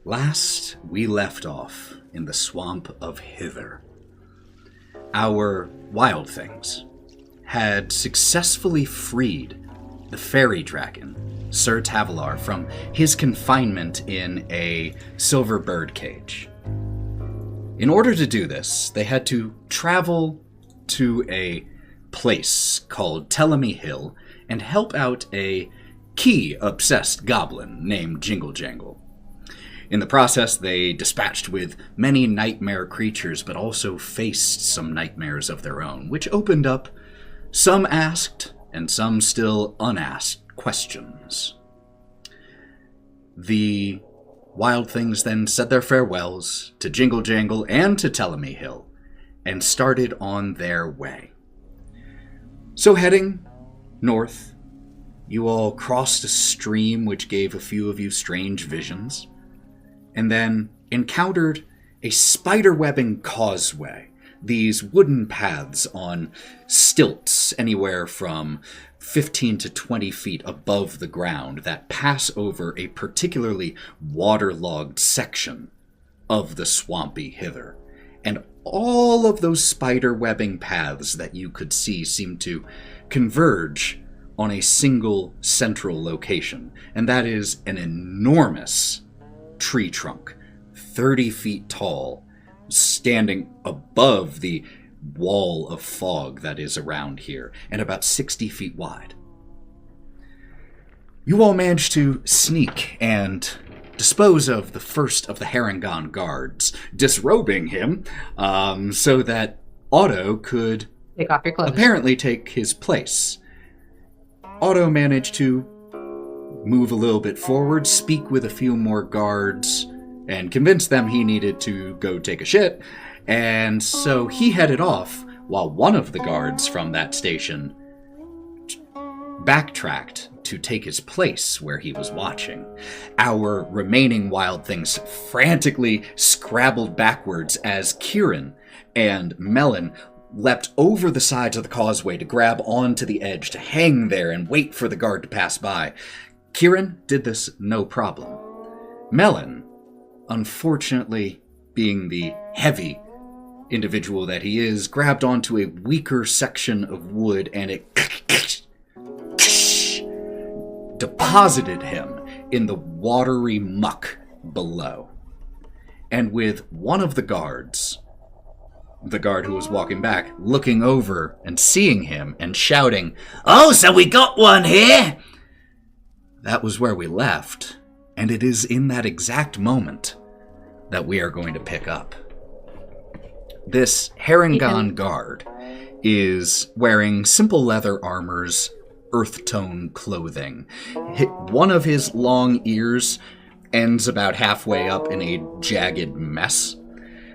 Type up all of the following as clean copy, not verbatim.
Last, we left off in the swamp of Hither. Our Wylde Things had successfully freed the fairy dragon, Sir Tavalar, from his confinement in a silver bird cage. In order to do this, they had to travel to a place called Tellamy Hill and help out a key-obsessed goblin named Jingle Jangle. In the process, they dispatched with many nightmare creatures, but also faced some nightmares of their own, which opened up some asked and some still unasked questions. The Wylde Things then said their farewells to Jingle Jangle and to Tellamy Hill, and started on their way. So heading north, you all crossed a stream which gave a few of you strange visions, and then encountered a spiderwebbing causeway, these wooden paths on stilts anywhere from 15 to 20 feet above the ground that pass over a particularly waterlogged section of the swampy Hither. And all of those spider-webbing paths that you could see seem to converge on a single central location, and that is an enormous tree trunk, 30 feet tall, standing above the wall of fog that is around here, and about 60 feet wide. You all managed to sneak and dispose of the first of the harengon guards, disrobing him so that Otto could take off your clothes. Apparently take his place. Otto managed to move a little bit forward, speak with a few more guards, and convince them he needed to go take a shit, and so he headed off while one of the guards from that station backtracked to take his place where he was watching. Our remaining Wylde Things frantically scrabbled backwards as Kieren and Melon leapt over the sides of the causeway to grab onto the edge, to hang there and wait for the guard to pass by. Kieren did this no problem. Melon, unfortunately, being the heavy individual that he is, grabbed onto a weaker section of wood and it deposited him in the watery muck below. And with one of the guards, the guard who was walking back, looking over and seeing him and shouting, "Oh, so we got one here!" That was where we left, and it is in that exact moment that we are going to pick up. This harengon guard is wearing simple leather armors, earth tone clothing. One of his long ears ends about halfway up in a jagged mess.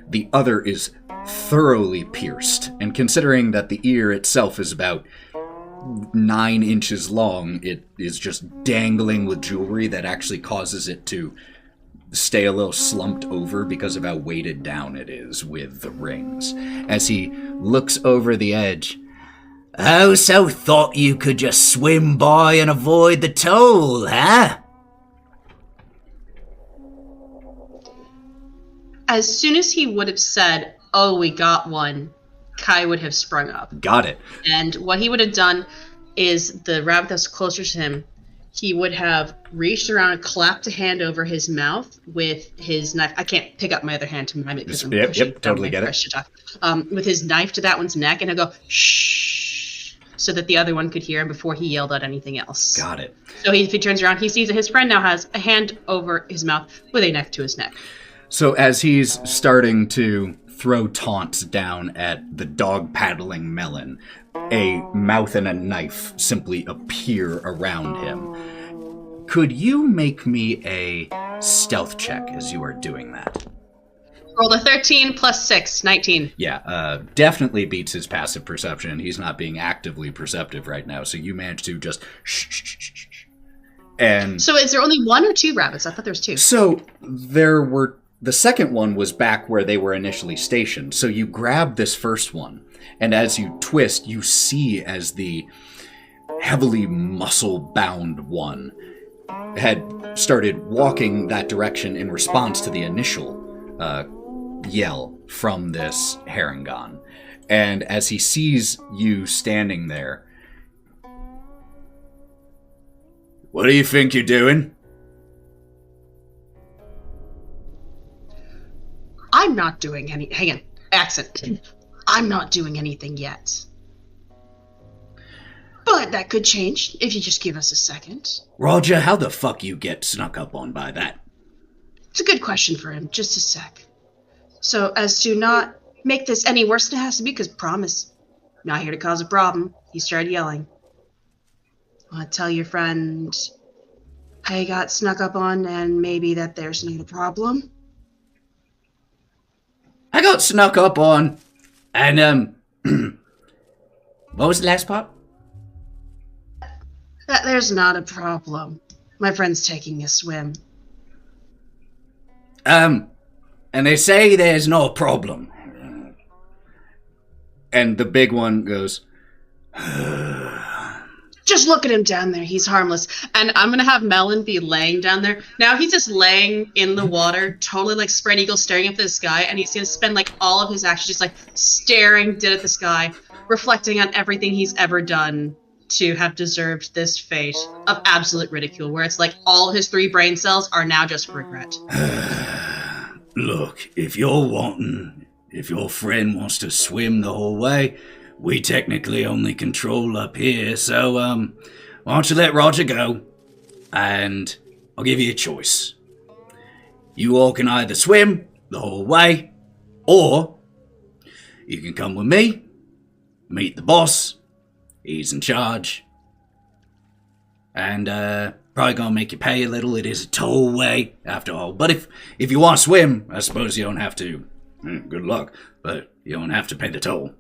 The other is thoroughly pierced, and considering that the ear itself is about 9 inches long, it is just dangling with jewelry that actually causes it to stay a little slumped over because of how weighted down it is with the rings. As he looks over the edge, "Oh, so thought you could just swim by and avoid the toll, huh?" As soon as he would have said, "Oh, we got one," Kai would have sprung up. Got it. And what he would have done is, the rabbit that's closer to him, he would have reached around and clapped a hand over his mouth with his knife. I can't pick up my other hand to mime it because I'm pushing totally get it. With his knife to that one's neck, and he'll go, "Shh," so that the other one could hear him before he yelled out anything else. Got it. So if he turns around, he sees that his friend now has a hand over his mouth with a knife to his neck. So as he's starting to throw taunts down at the dog paddling Melon, a mouth and a knife simply appear around him. Could you make me a stealth check as you are doing that? Rolled a 13 plus 6, 19. Yeah, definitely beats his passive perception. He's not being actively perceptive right now, so you manage to just shh. And so is there only one or two rabbits? I thought there was two. So there were... The second one was back where they were initially stationed. So you grab this first one, and as you twist, you see as the heavily muscle-bound one had started walking that direction in response to the initial yell from this harengon. And as he sees you standing there, what do you think you're doing? I'm not doing any... Hang on. Accent. I'm not doing anything yet. But that could change if you just give us a second. Roger, how the fuck you get snuck up on by that? It's a good question for him. Just a sec. So, as to not make this any worse than it has to be, because promise, not here to cause a problem. He started yelling. Want to tell your friend I got snuck up on and maybe that there's not a problem? I got snuck up on, and, what was the last part? That there's not a problem. My friend's taking a swim. And they say there's no problem. And the big one goes, just look at him down there. He's harmless. And I'm going to have Melon be laying down there. Now he's just laying in the water, totally like spread eagle, staring up at the sky. And he's going to spend like all of his action just like staring dead at the sky, reflecting on everything he's ever done to have deserved this fate of absolute ridicule, where it's like all his 3 brain cells are now just regret. Look, if your friend wants to swim the whole way, we technically only control up here, so, why don't you let Roger go, and I'll give you a choice. You all can either swim the whole way, or you can come with me, meet the boss, he's in charge, and, probably gonna make you pay a little. It is a tollway, after all. But if you want to swim, I suppose you don't have to. Good luck, but you don't have to pay the toll.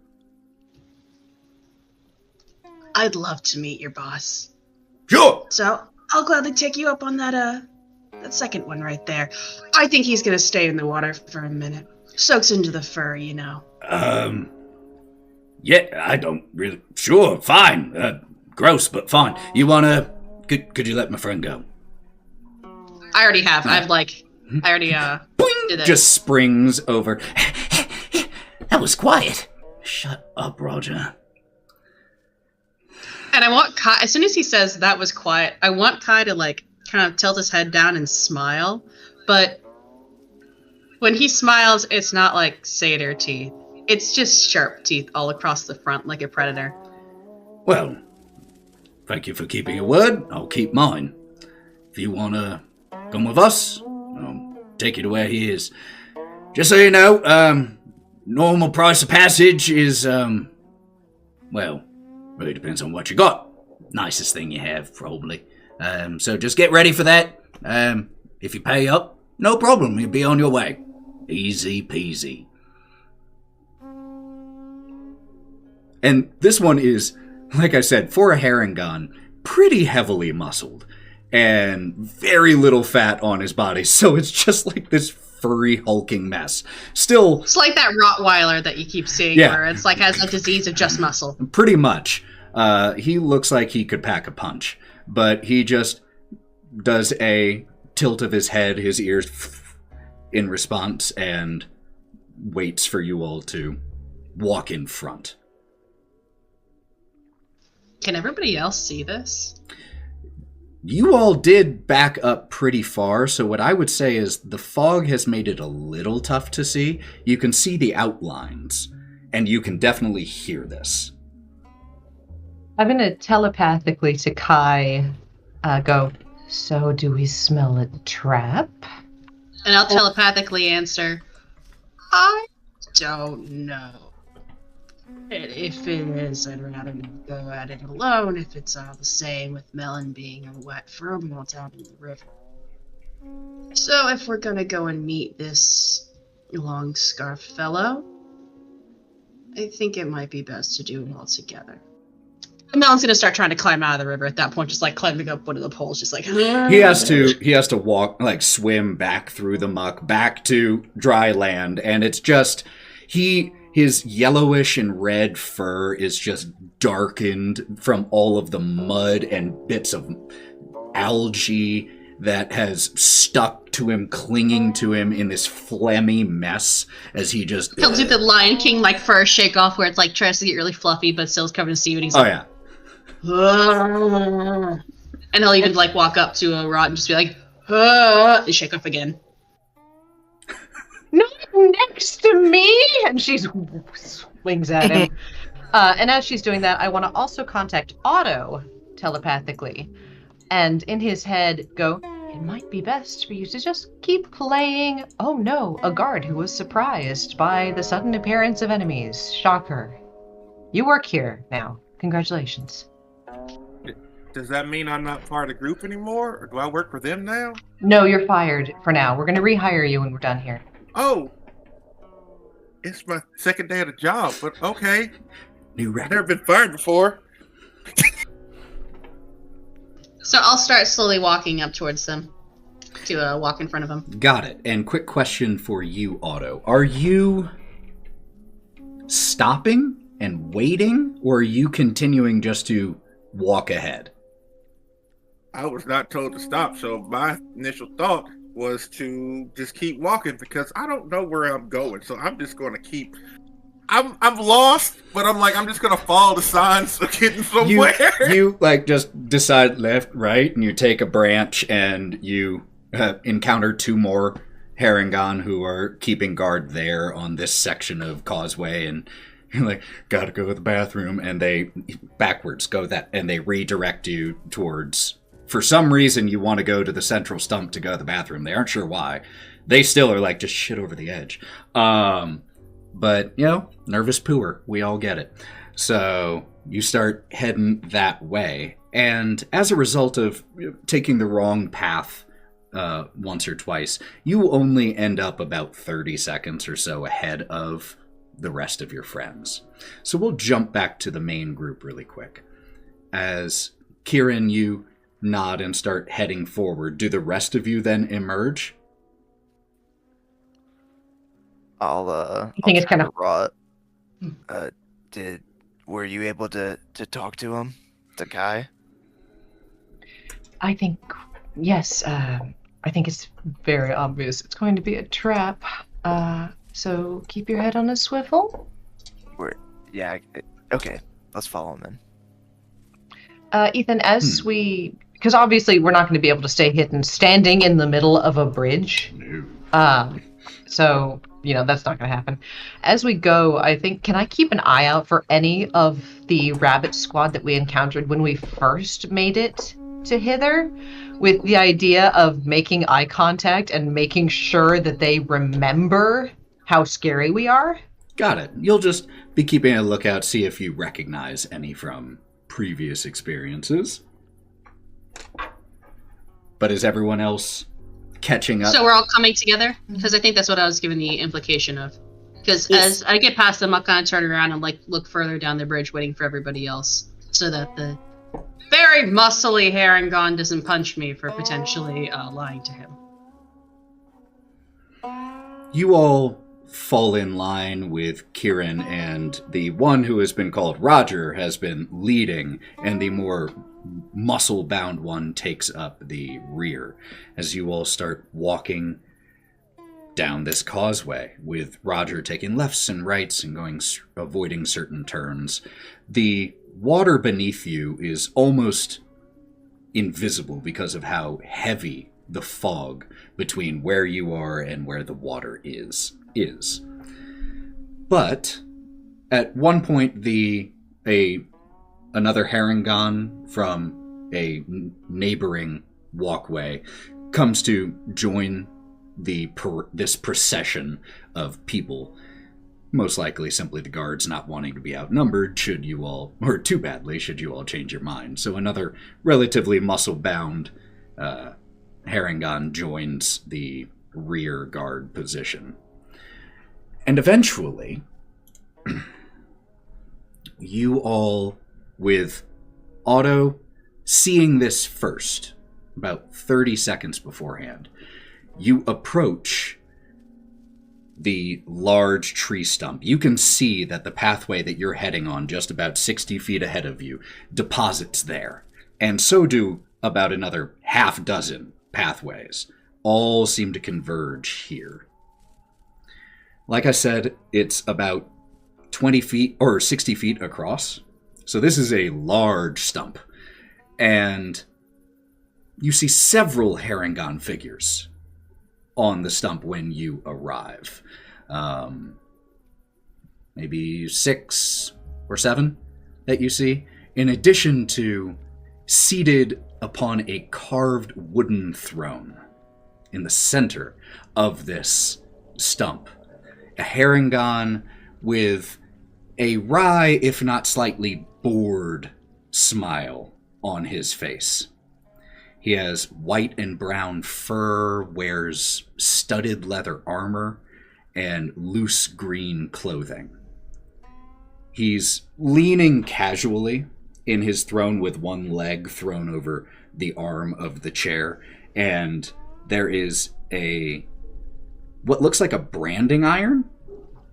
I'd love to meet your boss. Sure! So, I'll gladly take you up on that second one right there. I think he's gonna stay in the water for a minute. Soaks into the fur, you know. Yeah, I don't really... Sure, fine. Gross, but fine. You wanna... Could you let my friend go? I already have. I already, did it. Just springs over. That was quiet. Shut up, Roger. And I want Kai, as soon as he says that was quiet, I want Kai to, like, kind of tilt his head down and smile. But when he smiles, it's not like satyr teeth. It's just sharp teeth all across the front like a predator. Well, thank you for keeping your word. I'll keep mine. If you want to come with us, I'll take you to where he is. Just so you know, normal price of passage is, well, really depends on what you got. Nicest thing you have, probably. So just get ready for that. If you pay up, no problem. You'll be on your way. Easy peasy. And this one is, like I said, for a harengon, pretty heavily muscled. And very little fat on his body. So it's just like this furry, hulking mess. Still... It's like that Rottweiler that you keep seeing, where it's like has a disease of just muscle. Pretty much. He looks like he could pack a punch. But he just does a tilt of his head, his ears in response, and waits for you all to walk in front. Can everybody else see this? You all did back up pretty far, so what I would say is the fog has made it a little tough to see. You can see the outlines, and you can definitely hear this. I'm going to telepathically to Kai go, so do we smell a trap? And I'll telepathically answer, I don't know. If it is, I'd rather not go at it alone if it's all the same with Melon being a wet furball down in the river. So if we're gonna go and meet this Longscarf fellow, I think it might be best to do it all together. And Melon's gonna start trying to climb out of the river at that point, just like climbing up one of the poles, just like... He has to walk, like swim back through the muck, back to dry land, and it's just... His yellowish and red fur is just darkened from all of the mud and bits of algae that has stuck to him, clinging to him in this phlegmy mess as he just... He'll do the Lion King, like, first shake-off where it's, like, tries to get really fluffy, but still's covered in seaweed. He's like, and he'll even, like, walk up to a Wraught and just be like, and shake off again. Not next to me! And she swings at him. And as she's doing that, I want to also contact Otto telepathically. And in his head go, it might be best for you to just keep playing, oh no, a guard who was surprised by the sudden appearance of enemies. Shocker. You work here now. Congratulations. Does that mean I'm not part of the group anymore? Or do I work for them now? No, you're fired for now. We're going to rehire you when we're done here. Oh. It's my second day of the job, but okay. New record. I've never been fired before. So I'll start slowly walking up towards them to walk in front of them. Got it. And quick question for you, Otto. Are you stopping and waiting, or are you continuing just to walk ahead? I was not told to stop, so my initial thought was to just keep walking because I don't know where I'm going. So I'm just going to keep... I'm lost, but I'm just going to follow the signs of getting somewhere. You like, just decide left, right, and you take a branch, and you encounter two more harengon who are keeping guard there on this section of causeway, and you're like, gotta go to the bathroom, and they backwards go that, and they redirect you towards... For some reason, you want to go to the central stump to go to the bathroom. They aren't sure why. They still are like, just shit over the edge. But, you know, nervous pooer. We all get it. So you start heading that way. And as a result of taking the wrong path once or twice, you only end up about 30 seconds or so ahead of the rest of your friends. So we'll jump back to the main group really quick. As Kieren, you nod and start heading forward. Do the rest of you then emerge? I think it's kind of Wraught. Were you able to talk to him, the guy? I think, yes. I think it's very obvious it's going to be a trap. So keep your head on a swivel. Okay. Let's follow him then. Ethan, as because obviously we're not going to be able to stay hidden standing in the middle of a bridge. No. So, that's not going to happen. As we go, I think, can I keep an eye out for any of the rabbit squad that we encountered when we first made it to hither? With the idea of making eye contact and making sure that they remember how scary we are? Got it. You'll just be keeping a lookout, see if you recognize any from previous experiences. But is everyone else catching up? So we're all coming together? Because I think that's what I was given the implication of. Because as I get past them, I'll kind of turn around and look further down the bridge, waiting for everybody else, so that the very muscly harengon doesn't punch me for potentially lying to him. You all fall in line with Kieren, and the one who has been called Roger has been leading, and the more muscle-bound one takes up the rear as you all start walking down this causeway, with Roger taking lefts and rights and avoiding certain turns. The water beneath you is almost invisible because of how heavy the fog between where you are and where the water is. But at one point, another harengon from a neighboring walkway comes to join this procession of people. Most likely simply the guards not wanting to be outnumbered should you all change your mind. So another relatively muscle-bound harengon joins the rear guard position. And eventually, you all, with Otto seeing this first, about 30 seconds beforehand, you approach the large tree stump. You can see that the pathway that you're heading on, just about 60 feet ahead of you, deposits there. And so do about another half dozen pathways. All seem to converge here. Like I said, it's about 20 feet or 60 feet across. So this is a large stump. And you see several harengon figures on the stump when you arrive. Maybe 6 or 7 that you see, in addition to seated upon a carved wooden throne in the center of this stump. A harengon with a wry, if not slightly bored, smile on his face. He has white and brown fur, wears studded leather armor, and loose green clothing. He's leaning casually in his throne with one leg thrown over the arm of the chair, and there is what looks like a branding iron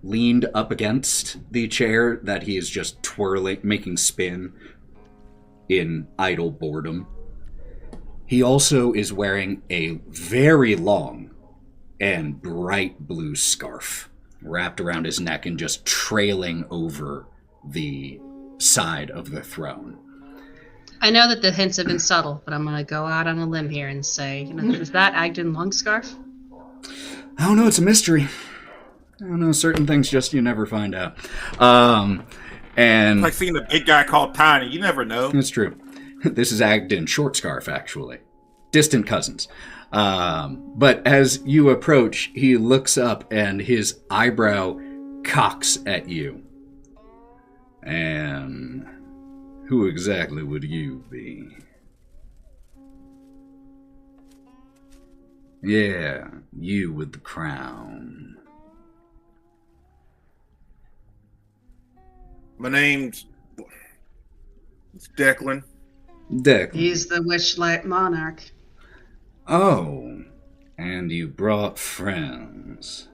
leaned up against the chair that he is just twirling, making spin in idle boredom. He also is wearing a very long and bright blue scarf wrapped around his neck and just trailing over the side of the throne. I know that the hints have been subtle, but I'm going to go out on a limb here and say, is that Agdon Longscarf? I don't know, it's a mystery. I don't know, certain things just you never find out. And it's like seeing a big guy called Tiny. You never know. It's true. This is Agdon Shortscarf, actually. Distant cousins. But as you approach, he looks up and his eyebrow cocks at you. And who exactly would you be? Yeah, you with the crown. My name's Declan. Declan. He's the Witchlight Monarch. Oh, and you brought friends.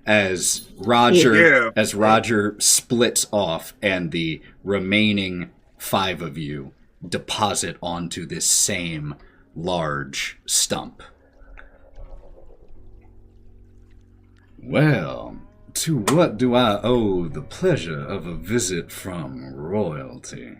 As Roger splits off and the remaining 5 of you deposit onto this same large stump. Well, to what do I owe the pleasure of a visit from royalty?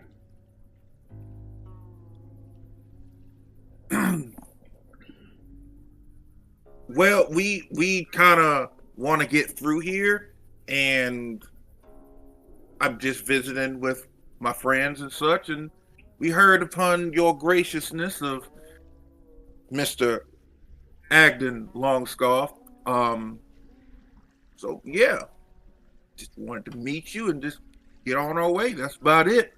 Well, we kind of want to get through here, and I'm just visiting with my friends and such, and we heard upon your graciousness of Mr. Agdon Longscarf. So yeah, just wanted to meet you and just get on our way. That's about it.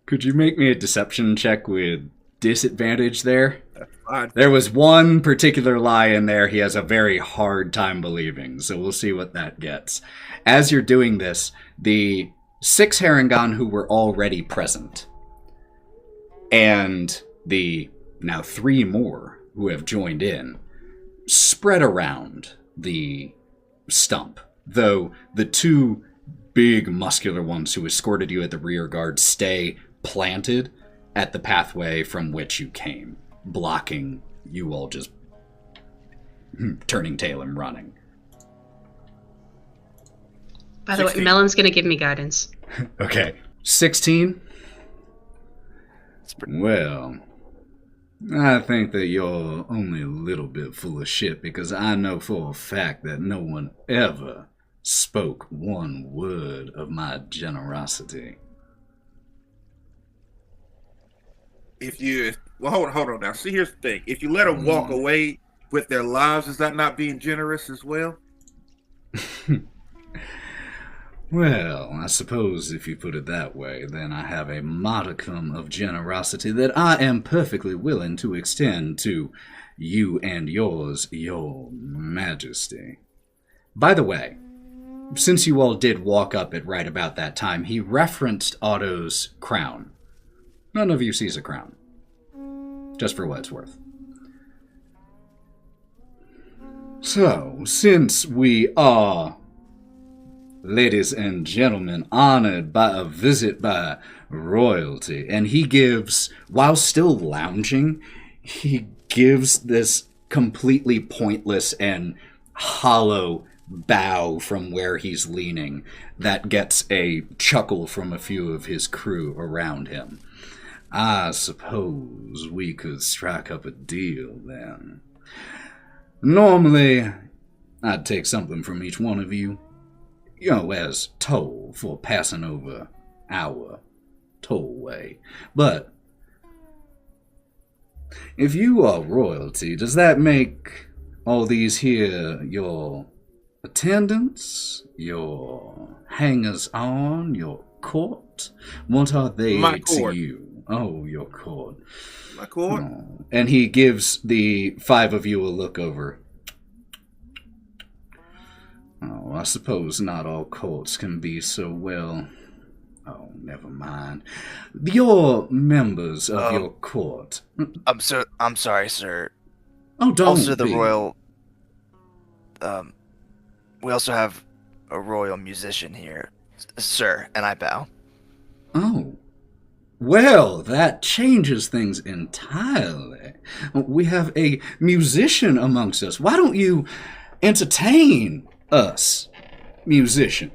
Could you make me a deception check with disadvantage there? That's fine. There was one particular lie in there he has a very hard time believing, so we'll see what that gets. As you're doing this, the 6 harengon who were already present, and the now 3 more who have joined in, spread around the stump, though the 2 big muscular ones who escorted you at the rear guard stay planted at the pathway from which you came, blocking you all just turning tail and running. By the way, Melon's going to give me guidance. Okay. 16? Well, I think that you're only a little bit full of shit because I know for a fact that no one ever spoke one word of my generosity. Hold on now. See, here's the thing. If you let them walk away with their lives, is that not being generous as well? Well, I suppose if you put it that way, then I have a modicum of generosity that I am perfectly willing to extend to you and yours, your majesty. By the way, since you all did walk up at right about that time, he referenced Otto's crown. None of you sees a crown. Just for what it's worth. So, since we are ladies and gentlemen, honored by a visit by royalty. And he gives, while still lounging, he gives this completely pointless and hollow bow from where he's leaning that gets a chuckle from a few of his crew around him. I suppose we could strike up a deal then. Normally, I'd take something from each one of you, as toll for passing over our tollway. But if you are royalty, does that make all these here your attendants, your hangers-on, your court? What are they to you? Oh, your court. My court? Oh. And he gives the 5 of you a look over. Oh, I suppose not all courts can be so well. Oh, never mind. You're members of your court. I'm sorry, sir. Oh, don't Also, the be. royal. We also have a royal musician here, sir, and I bow. Oh. Well, that changes things entirely. We have a musician amongst us. Why don't you entertain us, musician?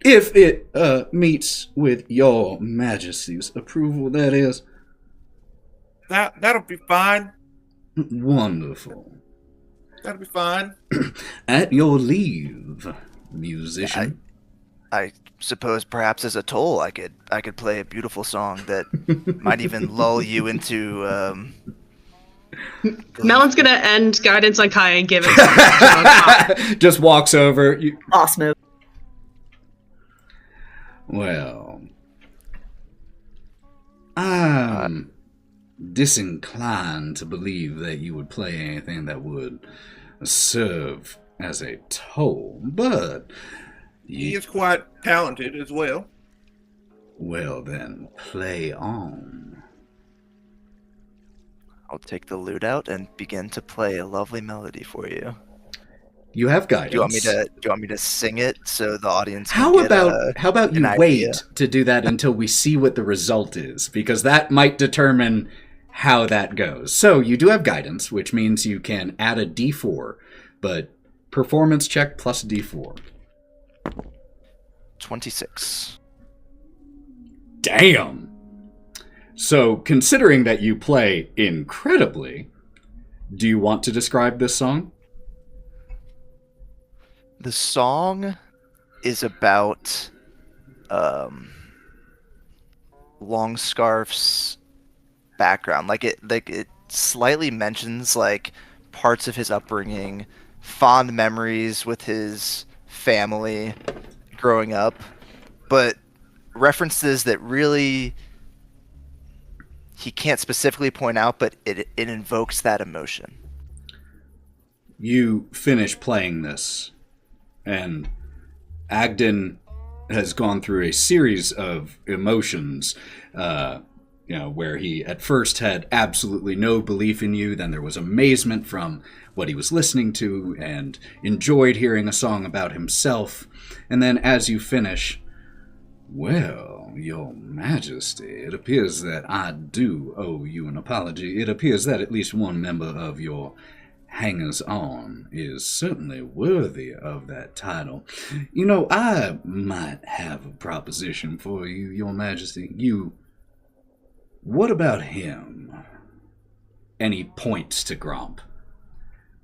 If it meets with your majesty's approval, that is. That'll be fine. Wonderful. That'll be fine. At your leave, musician. I suppose perhaps as a toll, I could play a beautiful song that might even lull you into. Melon's gonna end guidance on Kai and give it. Just walks over. Awesome. Well, I'm disinclined to believe that you would play anything that would serve as a toll, but he is quite talented as well. Well then, play on. I'll take the lute out and begin to play a lovely melody for you. You have guidance. Do you want me to sing it so the audience can How about you wait idea? to do that until we see what the result is, because that might determine how that goes. So you do have guidance, which means you can add a D4, but performance check plus D4. 26. Damn! So, considering that you play incredibly, do you want to describe this song? The song is about Longscarf's background. Like it slightly mentions like parts of his upbringing, fond memories with his family growing up, but references that really he can't specifically point out, but it invokes that emotion. You finish playing this, and Agdon has gone through a series of emotions, where he at first had absolutely no belief in you, then there was amazement from what he was listening to, and enjoyed hearing a song about himself, and then as you finish, well, your majesty, it appears that I do owe you an apology. It appears that at least one member of your hangers-on is certainly worthy of that title. I might have a proposition for you, your majesty. What about him? And he points to Gromp.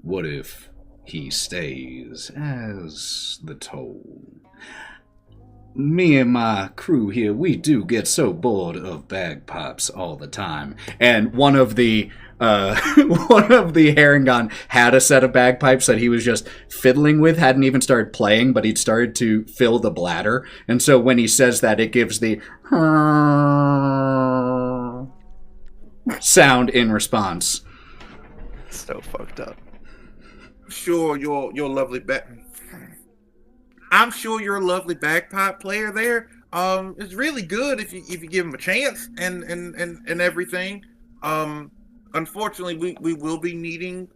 What if he stays as the toll? Me and my crew here, we do get so bored of bagpipes all the time. And one of the harengon had a set of bagpipes that he was just fiddling with, hadn't even started playing, but he'd started to fill the bladder. And so when he says that, it gives the sound in response. So fucked up. Sure, you're lovely I'm sure you're a lovely bagpipe player there. It's really good if you give him a chance and everything. Unfortunately, we will be needing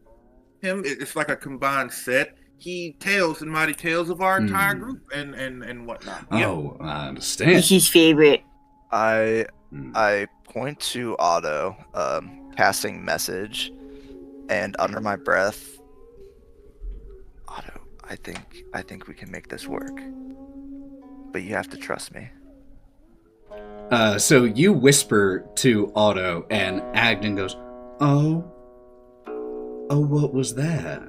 him. It's like a combined set. he tells and mighty tales of our entire group and whatnot. Oh, I understand. This is favorite. I point to Otto, casting message, and under my breath, Otto, I think we can make this work. But you have to trust me. So you whisper to Otto, and Agdon goes, Oh, what was that?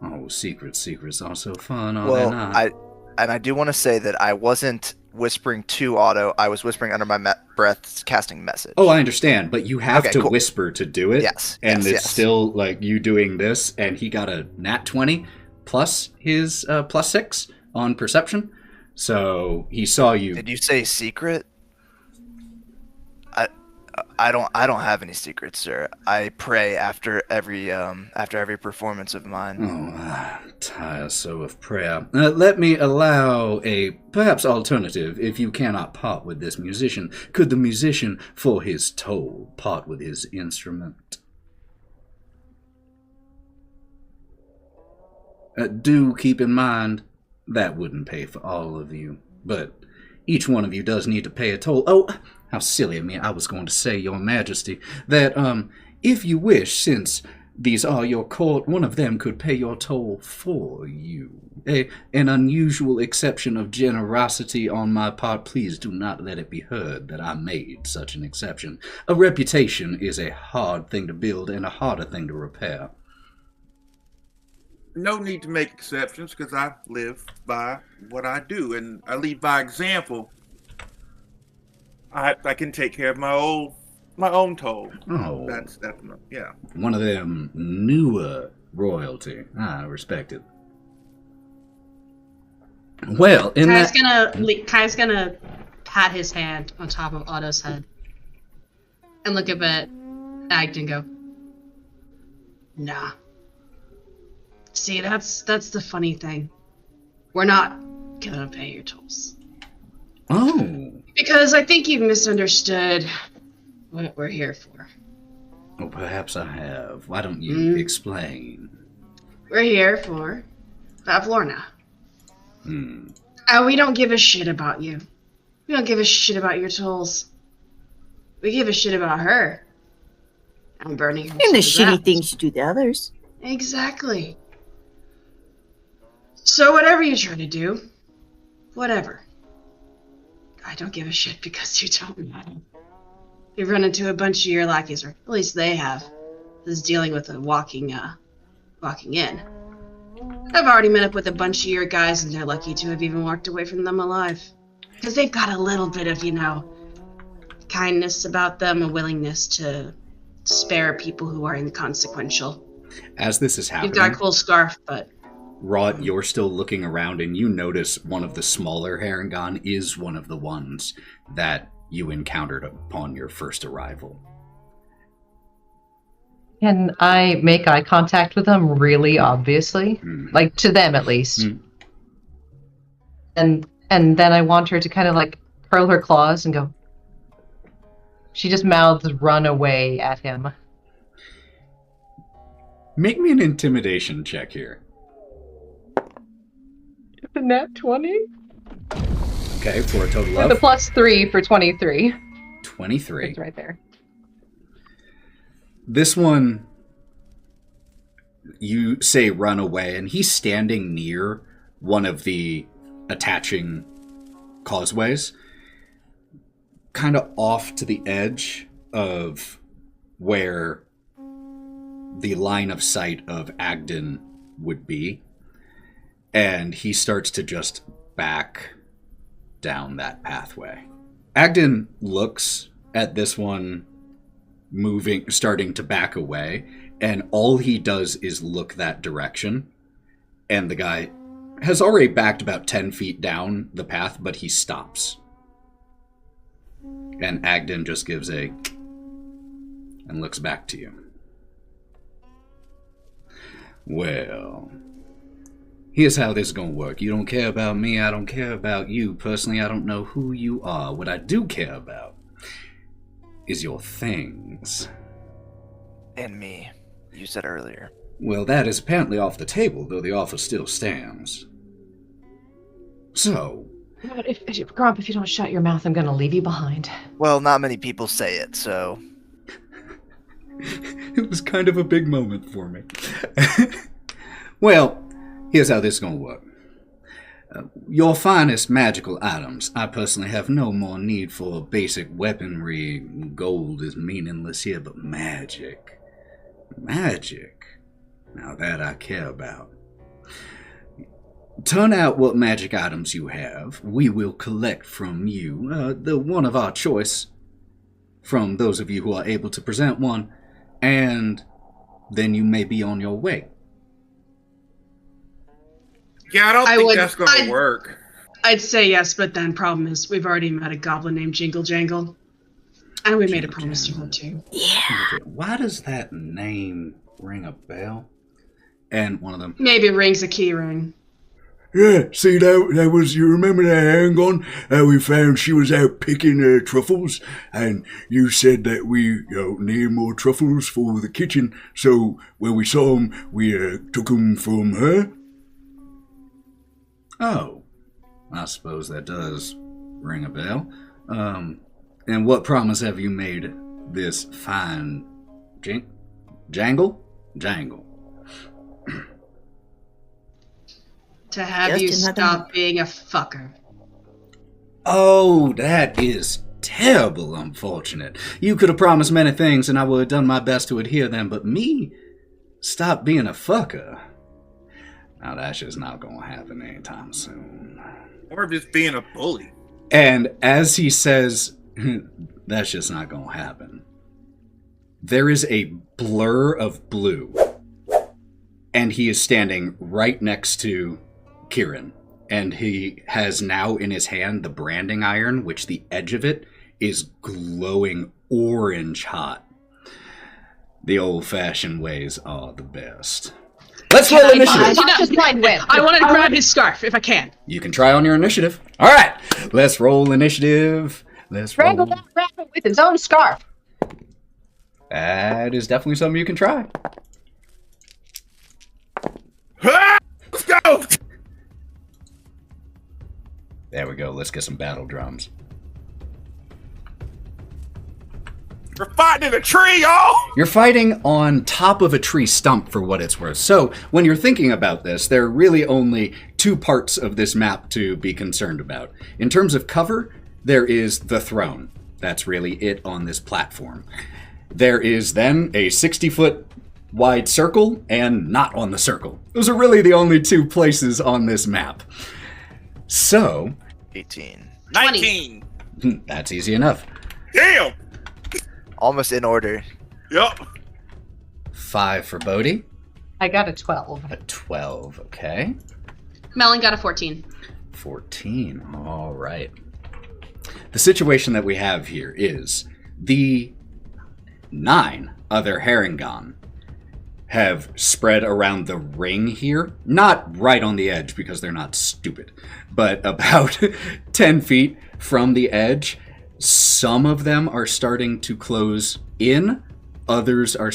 Oh, secrets are so fun, are they not? I do want to say that I wasn't whispering to Otto. I was whispering under my breath, casting message. Oh, I understand, but you have to cool. whisper to do it. Yes. And it's still like you doing this, and he got a nat 20 plus his plus 6 on perception. So he saw you. Did you say secret? I don't have any secrets, sir. I pray after every performance of mine. Oh, tire so of prayer. Let me allow a perhaps alternative. If you cannot part with this musician, could the musician, for his toll, part with his instrument? Do keep in mind that wouldn't pay for all of you, but each one of you does need to pay a toll. Oh, how silly of me. I was going to say, Your Majesty, that, if you wish, since these are your court, one of them could pay your toll for you. An unusual exception of generosity on my part. Please do not let it be heard that I made such an exception. A reputation is a hard thing to build and a harder thing to repair. No need to make exceptions because I live by what I do, and I lead by example. I can take care of my own toll. Oh, that's yeah. One of them newer royalty. I respect it. Well, Kai's gonna pat his hand on top of Otto's head and look up at Agdon and go, Nah. See, that's the funny thing. We're not gonna pay your tolls. Oh. Because I think you've misunderstood what we're here for. Oh, perhaps I have. Why don't you explain? We're here for Pavlorna. And we don't give a shit about you. We don't give a shit about your tolls. We give a shit about her. I'm burning her. And the shitty things you do to others. Exactly. So whatever you try to do, whatever. I don't give a shit because you don't know. You've run into a bunch of your lackeys, or at least they have. This is dealing with a walking in. I've already met up with a bunch of your guys, and they're lucky to have even walked away from them alive. Because they've got a little bit of, kindness about them, a willingness to spare people who are inconsequential. As this is happening, You've got a cool scarf, but... Wraught, you're still looking around, and you notice one of the smaller harengon is one of the ones that you encountered upon your first arrival. Can I make eye contact with them really obviously? Like, to them at least. And then I want her to kind of, curl her claws and go... She just mouths run away at him. Make me an intimidation check here. The nat 20? Okay, for a total With of... a +3 for 23. 23. It's right there. This one, you say run away, and he's standing near one of the attaching causeways, kind of off to the edge of where the line of sight of Agdon would be. And he starts to just back down that pathway. Agdon looks at this one starting to back away, and all he does is look that direction. And the guy has already backed about 10 feet down the path, but he stops. And Agdon just gives a... and looks back to you. Well... here's how this is going to work. You don't care about me, I don't care about you. Personally, I don't know who you are. What I do care about is your things. And me. You said earlier. Well, that is apparently off the table, though the offer still stands. So... But Gromp, if you don't shut your mouth, I'm going to leave you behind. Well, not many people say it, so... It was kind of a big moment for me. Well, here's how this is going to work. Your finest magical items. I personally have no more need for basic weaponry. Gold is meaningless here, but magic. Magic. Now that I care about. Turn out what magic items you have. We will collect from you the one of our choice, from those of you who are able to present one, and then you may be on your way. Yeah, I don't think that's going to work. I'd say yes, but then problem is we've already met a goblin named Jingle Jangle, and we made a promise to her too. Yeah. Why does that name ring a bell? And one of them... Maybe it rings a key ring. Yeah, see, that was, you remember that harengon that we found? She was out picking truffles, and you said that we need more truffles for the kitchen, so when we saw them, we took them from her. Oh, I suppose that does ring a bell. And what promise have you made this fine Jangle? To have Just you another stop one. being a fucker. Oh, that is terrible unfortunate. You could have promised many things and I would have done my best to adhere them, but me? Stop being a fucker? Now that's just not going to happen anytime soon. Or just being a bully. And as he says, that's just not going to happen, there is a blur of blue. And he is standing right next to Kieren. And he has now in his hand the branding iron, which the edge of it is glowing orange hot. The old-fashioned ways are the best. Let's roll initiative. I want to grab his scarf if I can. You can try on your initiative. All right, let's roll initiative. Strangle that rabbit with his own scarf. That is definitely something you can try. Let's go! There we go. Let's get some battle drums. We're fighting in a tree, y'all! You're fighting on top of a tree stump for what it's worth. So when you're thinking about this, there are really only two parts of this map to be concerned about. In terms of cover, there is the throne. That's really it on this platform. There is then a 60-foot wide circle and not on the circle. Those are really the only two places on this map. So... 18. 19! That's easy enough. Damn! Almost in order. Yep. 5 for Bodie. I got a 12. A 12, okay. Melon got a 14. 14, all right. The situation that we have here is the 9 other harengon have spread around the ring here. Not right on the edge because they're not stupid, but about 10 feet from the edge. Some of them are starting to close in. Others are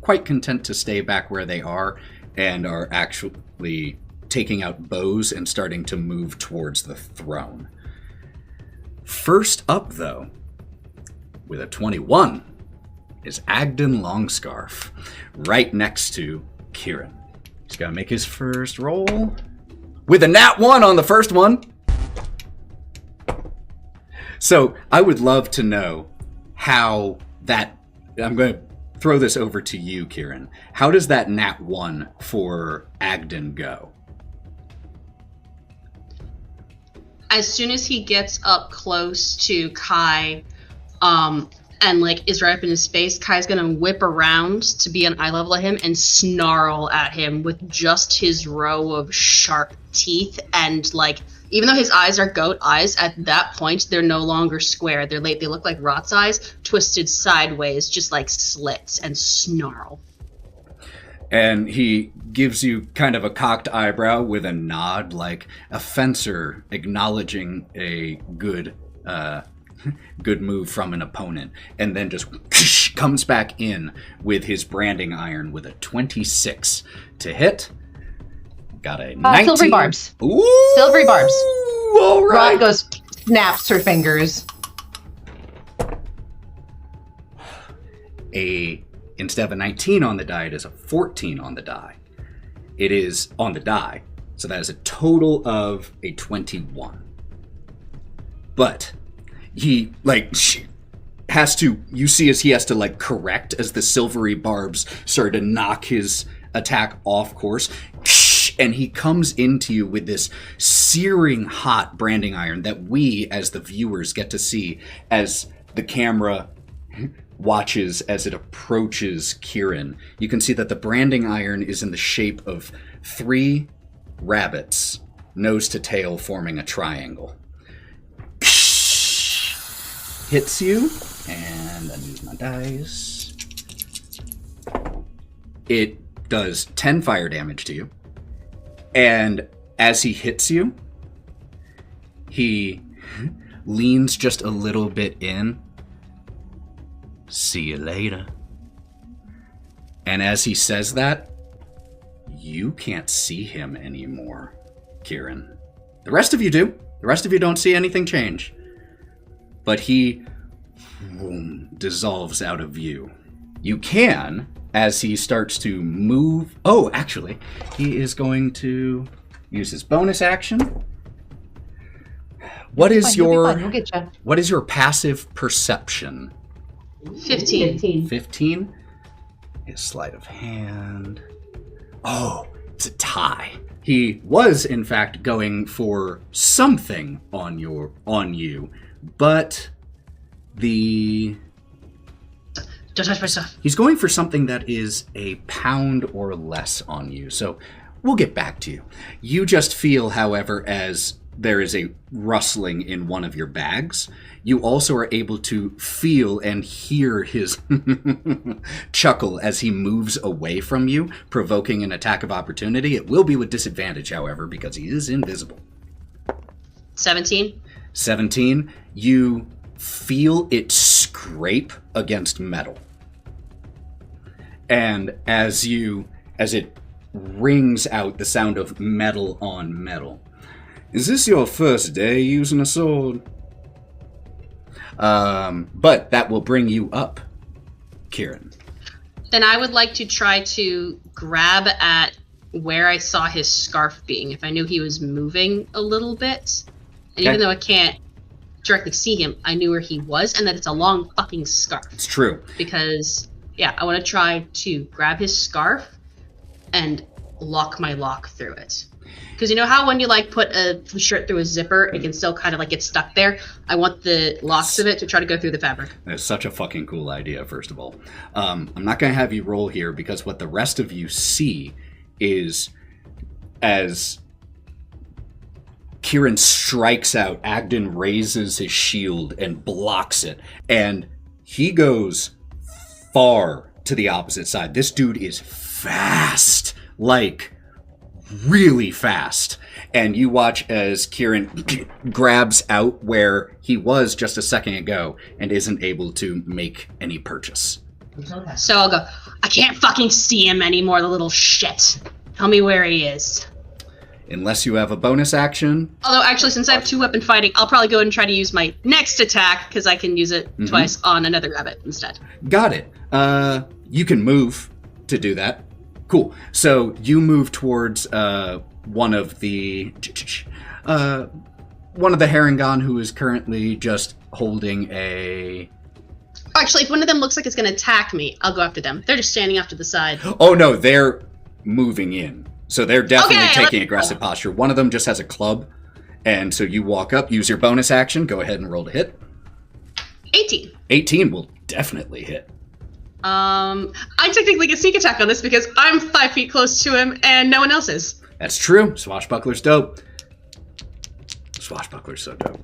quite content to stay back where they are and are actually taking out bows and starting to move towards the throne. First up, though, with a 21, is Agdon Longscarf, right next to Kieren. He's got to make his first roll with a nat 1 on the first one. So I would love to know how that... I'm going to throw this over to you, Kieren. How does that nat 1 for Agdon go? As soon as he gets up close to Kai, and is right up in his face, Kai's gonna whip around to be on eye level at him and snarl at him with just his row of sharp teeth. And even though his eyes are goat eyes, at that point they're no longer square. They look like Wraught's eyes, twisted sideways, just like slits, and snarl. And he gives you kind of a cocked eyebrow with a nod, like a fencer acknowledging a good good move from an opponent, and then just comes back in with his branding iron with a 26 to hit. Got a 19. Silvery barbs. Ooh, Silvery barbs. All right. Rod goes, snaps her fingers. Instead of a 19 on the die, it is a 14 on the die. It is on the die, so that is a total of a 21. But he, has to, you see as he has to, correct as the silvery barbs start to knock his attack off course. And he comes into you with this searing hot branding iron that we, as the viewers, get to see as the camera watches as it approaches Kieren. You can see that the branding iron is in the shape of 3 rabbits, nose to tail, forming a triangle. Hits you, and I use my dice. It does 10 fire damage to you. And as he hits you, he leans just a little bit in. See you later. And as he says that, you can't see him anymore, Kieren. The rest of you do. The rest of you don't see anything change. But he dissolves out of view. You can, as he starts to move... Oh, actually, he is going to use his bonus action. What is your passive perception? 15. 15? His sleight of hand. Oh, it's a tie. He was, in fact, going for something on you, but the... Don't touch my stuff. He's going for something that is a pound or less on you, so we'll get back to you. You just feel, however, as there is a rustling in one of your bags. You also are able to feel and hear his chuckle as he moves away from you, provoking an attack of opportunity. It will be with disadvantage, however, because he is invisible. 17. 17. You feel it scrape against metal. And as it rings out the sound of metal on metal. Is this your first day using a sword? But that will bring you up, Kieren. Then I would like to try to grab at where I saw his scarf being, if I knew he was moving a little bit. And even though I can't directly see him, I knew where he was, and that it's a long fucking scarf. It's true. Because, I want to try to grab his scarf and lock my lock through it. Because you know how when you put a shirt through a zipper, it can still kind of get stuck there? I want the locks of it to try to go through the fabric. That's such a fucking cool idea, first of all. I'm not going to have you roll here because what the rest of you see is as Kieren strikes out, Agdon raises his shield and blocks it. And he goes far to the opposite side. This dude is fast, really fast. And you watch as Kieren grabs out where he was just a second ago and isn't able to make any purchase. So I'll go, I can't fucking see him anymore, the little shit. Tell me where he is. Unless you have a bonus action. Although, actually, since I have 2-weapon fighting, I'll probably go and try to use my next attack, because I can use it twice on another rabbit instead. Got it. You can move to do that. Cool. So you move towards one of the harengon who is currently just holding a... Actually, if one of them looks like it's going to attack me, I'll go after them. They're just standing off to the side. Oh, no, they're moving in. So they're definitely taking aggressive posture. One of them just has a club, and so you walk up, use your bonus action, go ahead and roll to hit. 18. 18 will definitely hit. I technically get sneak attack on this because I'm 5 feet close to him and no one else is. That's true. Swashbuckler's dope. Swashbuckler's so dope.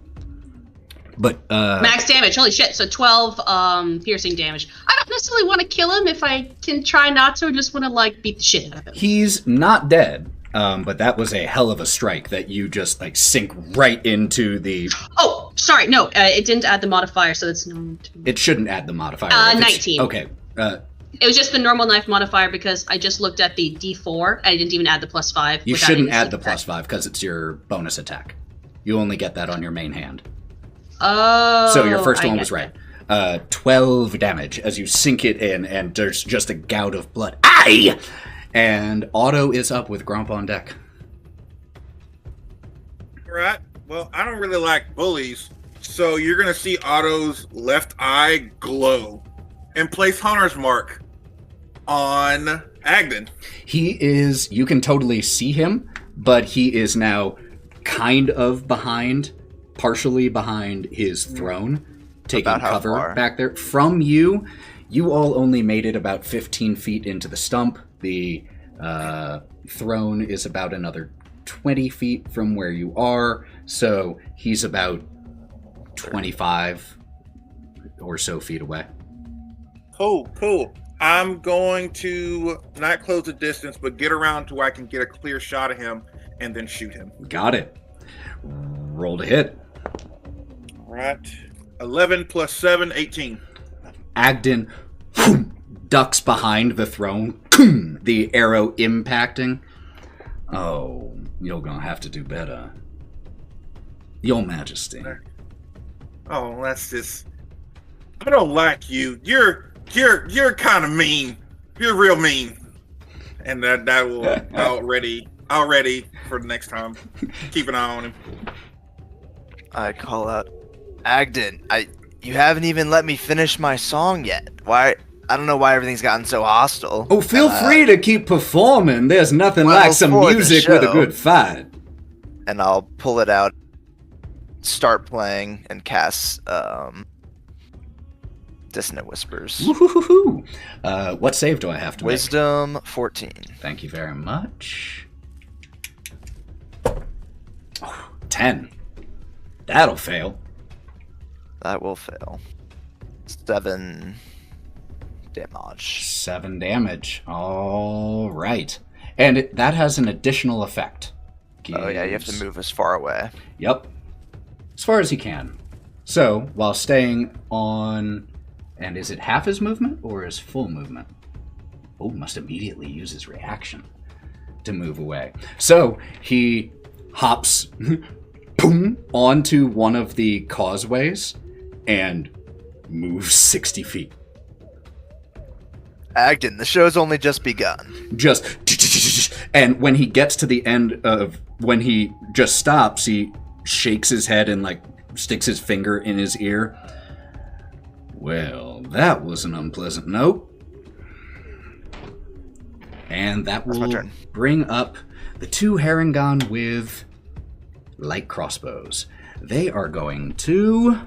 But max damage, holy shit, so 12 piercing damage. I don't necessarily want to kill him if I can try not to, I just want to beat the shit out of him. He's not dead. But that was a hell of a strike that you just like sink right into the... Oh, sorry, no, it didn't add the modifier, so it's normal. It shouldn't add the modifier. 19. Okay. It was just the normal knife modifier because I just looked at the D4. I didn't even add the +5. You shouldn't add the +5 because it's your bonus attack. You only get that on your main hand. Oh. So your first one was right. 12 damage as you sink it in, and there's just a gout of blood. Aye! And Otto is up with Gromp on deck. All right. Well, I don't really like bullies, so you're going to see Otto's left eye glow and place Hunter's Mark on Agdon. He is, you can totally see him, but he is now kind of behind, partially behind his throne, taking cover back there. From you, you all only made it about 15 feet into the stump. The throne is about another 20 feet from where you are, so he's about 25 or so feet away. Cool. I'm going to not close the distance, but get around to where I can get a clear shot of him and then shoot him. Got it. Roll to hit. All right. 11 plus 7, 18. Agdon ducks behind the throne, the arrow impacting. Oh, you're gonna have to do better. Your Majesty. Oh, that's just... I don't like you. You're kind of mean. You're real mean. And that will already for the next time. Keep an eye on him. I call out, Agdon, you haven't even let me finish my song yet. Why? I don't know why everything's gotten so hostile. Oh, feel free to keep performing. There's nothing like some music with a good fight. And I'll pull it out, start playing, and cast Dissonant Whispers. Woo-hoo-hoo-hoo. What save do I have to Wisdom 14. Thank you very much. 10. That'll fail. That will fail. 7 damage. 7 damage. All right. And that has an additional effect. Oh yeah, you have to move as far away. Yep. As far as he can. So, while staying on... And is it half his movement or his full movement? Oh, must immediately use his reaction to move away. So, he hops boom, onto one of the causeways and moves 60 feet. Agdon, the show's only just begun. And when he gets to the end of... When he just stops, he shakes his head and, like, sticks his finger in his ear. Well, that was an unpleasant note. And that will bring up the two harengon with light crossbows. They are going to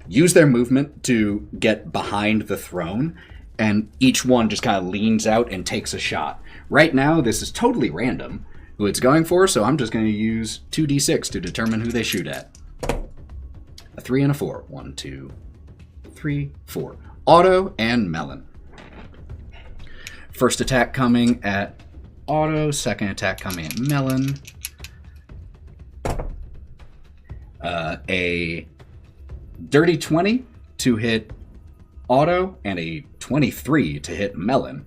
use their movement to get behind the throne, and each one just kind of leans out and takes a shot. Right now, this is totally random who it's going for, so I'm just going to use 2d6 to determine who they shoot at. A 3 and a 4. 1, 2, 3, 4. Otto and Melon. First attack coming at Otto, second attack coming at Melon. A dirty 20 to hit Otto, and a 23 to hit Melon.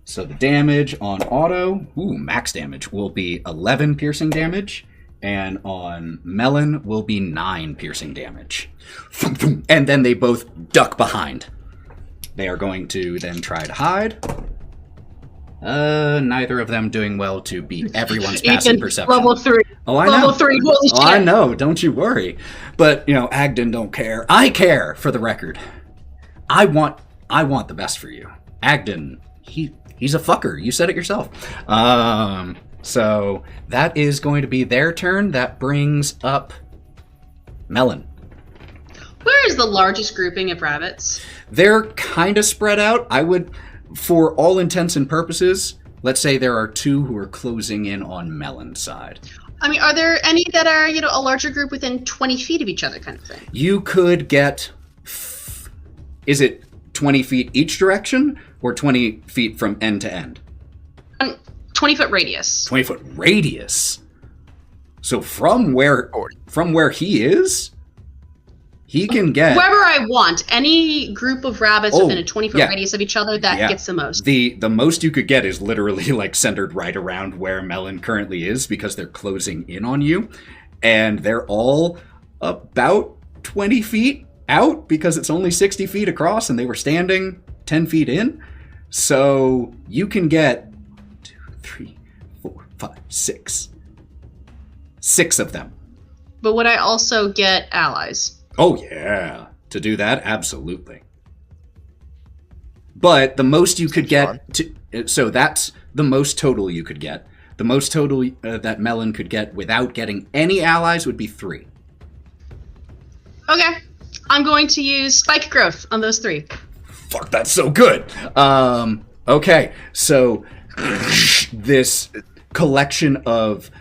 So the damage on Otto, max damage, will be 11 piercing damage, and on Melon will be 9 piercing damage. And then they both duck behind. They are going to then try to hide. Neither of them doing well to beat everyone's passive perception. Level 3. Oh, I know. Level 3, holy shit. I know, don't you worry. But, Agdon don't care. I care, for the record. I want the best for you. Agdon, he's a fucker. You said it yourself. So that is going to be their turn. That brings up Melon. Where is the largest grouping of rabbits? They're kind of spread out. I would, for all intents and purposes, let's say there are 2 who are closing in on Melon's side. I mean, are there any that are, a larger group within 20 feet of each other kind of thing? You could get... Is it 20 feet each direction, or 20 feet from end to end? 20-foot radius. 20-foot radius. So from where he is, he can get wherever I want. Any group of rabbits within a 20-foot radius of each other that gets the most. The most you could get is literally like centered right around where Melon currently is because they're closing in on you, and they're all about 20 feet out because it's only 60 feet across and they were standing 10 feet in. So you can get 2, 3, 4, 5, 6. 6 of them. But would I also get allies? Oh yeah. To do that, absolutely. But the most you could get so that's the most total you could get. The most total that Melon could get without getting any allies would be 3. Okay. I'm going to use spike growth on those 3. Fuck, that's so good. Okay, so this collection of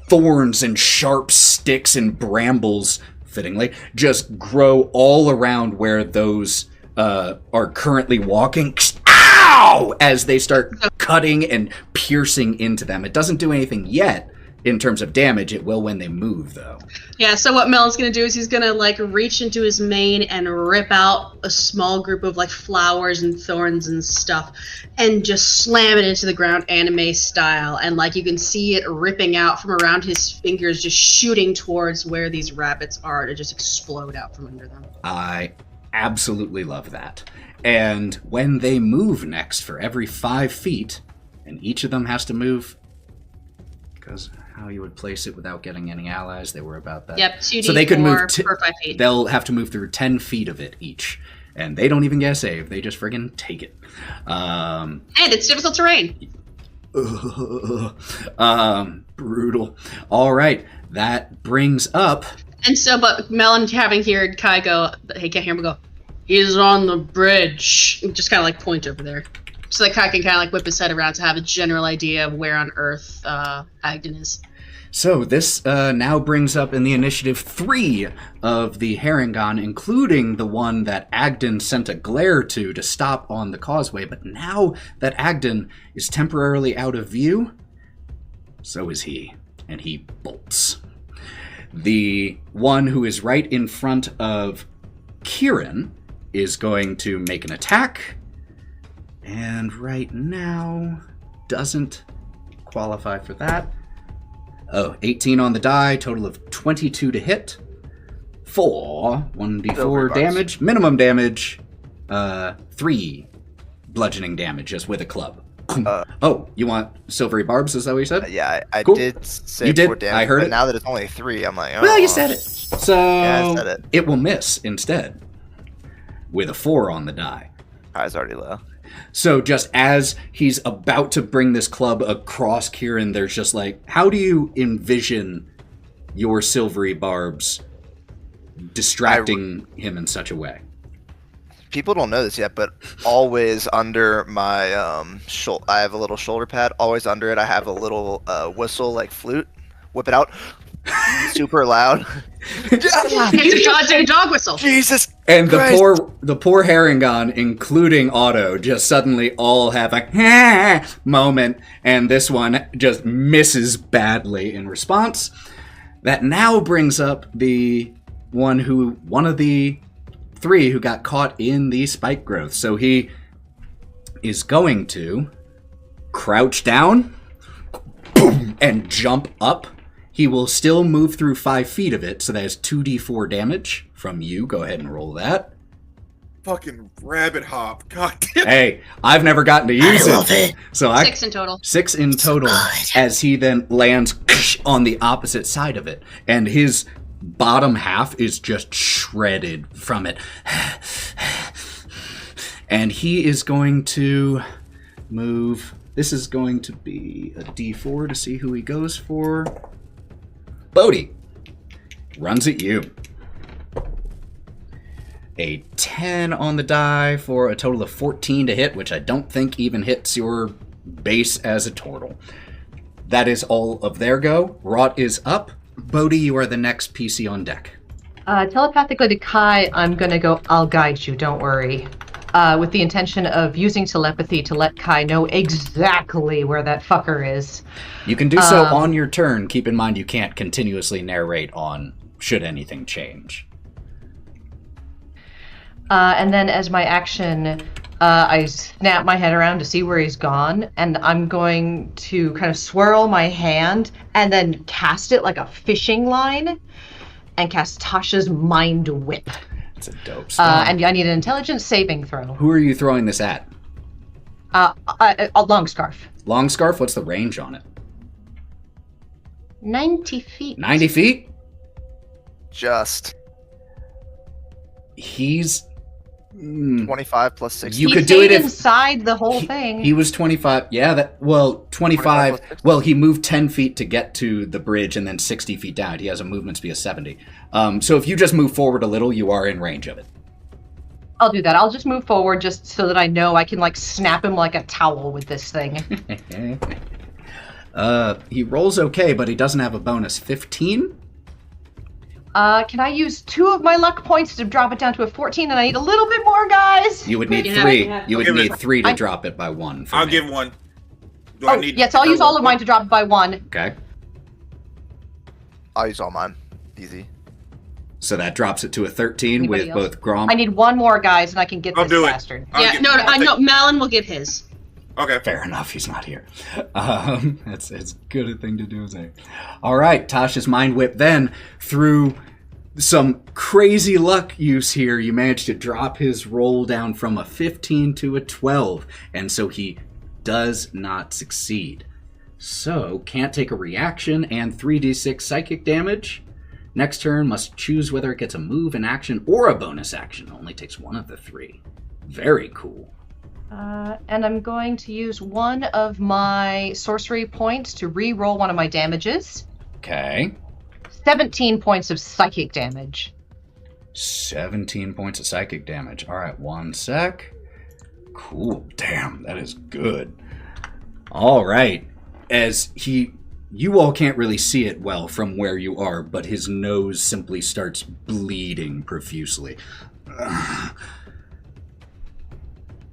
thorns and sharp sticks and brambles, fittingly, just grow all around where those are currently walking. Ow! As they start cutting and piercing into them. It doesn't do anything yet in terms of damage. It will when they move, though. Yeah, so what Melon's going to do is he's going to, like, reach into his mane and rip out a small group of, like, flowers and thorns and stuff and just slam it into the ground anime style. And, like, you can see it ripping out from around his fingers, just shooting towards where these rabbits are to just explode out from under them. I absolutely love that. And when they move next, for every 5 feet, and each of them has to move, because how you would place it without getting any allies, they were about that. Yep, 2d4 so they could move per 5 feet. They'll have to move through 10 feet of it each. And they don't even get a save. They just friggin' take it. And it's difficult terrain. Brutal. All right, that brings up... And so, but Melon having heard Kai go, he can't hear him go, he's on the bridge. Just kind of like point over there. So that Kai can kind of like whip his head around to have a general idea of where on Earth Agdon is. So this now brings up in the initiative 3 of the harengon, including the one that Agdon sent a glare to stop on the causeway. But now that Agdon is temporarily out of view, so is he, and he bolts. The one who is right in front of Kieren is going to make an attack, and right now doesn't qualify for that. 18 on the die, total of 22 to hit. 1d4 damage, minimum damage, 3 bludgeoning damage, just with a club. You want silvery barbs, is that what you said? Yeah, I Cool. did say You did? 4 damage, I heard but it. now that it's only 3, I'm like, oh. Well, you said it. So Yeah, I said it. It will miss instead, with a 4 on the die. High's already low. So just as he's about to bring this club across Kieren, there's just like, how do you envision your silvery barbs distracting him in such a way? People don't know this yet, but always under my I have a little shoulder pad. Always under it, I have a little whistle, like flute. Whip it out, super loud. It's a goddamn dog whistle. Jesus. And Christ. the poor harengon, including Otto, just suddenly all have a moment, and this one just misses badly in response. That now brings up the one of the 3 who got caught in the spike growth. So he is going to crouch down, boom, and jump up. He will still move through 5 feet of it, so that is 2d4 damage from you. Go ahead and roll that. Fucking rabbit hop. God damn. Hey, I've never gotten to use it. So 6 in total. 6 in total, as he then lands on the opposite side of it. And his bottom half is just shredded from it. And he is going to move. This is going to be a d4 to see who he goes for. Bodie runs at you. A 10 on the die for a total of 14 to hit, which I don't think even hits your base as a turtle. That is all of their go. Wraught is up. Bodie, you are the next PC on deck. Telepathically to Kai, I'm gonna go, I'll guide you, don't worry. with the intention of using telepathy to let Kai know exactly where that fucker is. You can do so on your turn. Keep in mind you can't continuously narrate on should anything change. And then as my action, I snap my head around to see where he's gone, and I'm going to kind of swirl my hand and then cast it like a fishing line and cast Tasha's Mind Whip. It's a dope spell. And I need an intelligence saving throw. Who are you throwing this at? A Longscarf. Longscarf? What's the range on it? 90 feet. 90 feet? Just He's 25 plus 60. You He could do it stayed if inside the whole thing. he was 25. Yeah, 25. 25 plus 60. Well, he moved 10 feet to get to the bridge and then 60 feet down. He has a movement speed of 70. So if you just move forward a little, you are in range of it. I'll do that. I'll just move forward just so that I know I can like snap him like a towel with this thing. He rolls okay, but he doesn't have a bonus. 15? Can I use 2 of my luck points to drop it down to a 14? And I need a little bit more, guys. You would need Yeah, 3. yeah. You would Give need it- 3 to drop it by 1. For I'll me. give one. Do I Oh, need yes, I'll use all of mine to drop it by 1. Okay. I'll use all mine. Easy. So that drops it to a 13 Anybody with else? both Gromp. I need 1 more, guys, and I can get I'll this do it. bastard. I'll Yeah, give- no, I'll I take- know. Malin will give his. Okay. Fair enough, he's not here. That's as good a thing to do as a... All right, Tasha's Mind Whip then, through some crazy luck use here, you managed to drop his roll down from a 15 to a 12, and so he does not succeed. So, can't take a reaction and 3d6 psychic damage. Next turn, must choose whether it gets a move, an action, or a bonus action. Only takes one of the 3. Very cool. And I'm going to use 1 of my sorcery points to re-roll one of my damages. Okay. 17 points of psychic damage. 17 points of psychic damage. All right, 1 sec. Cool. Damn, that is good. All right. You all can't really see it well from where you are, but his nose simply starts bleeding profusely.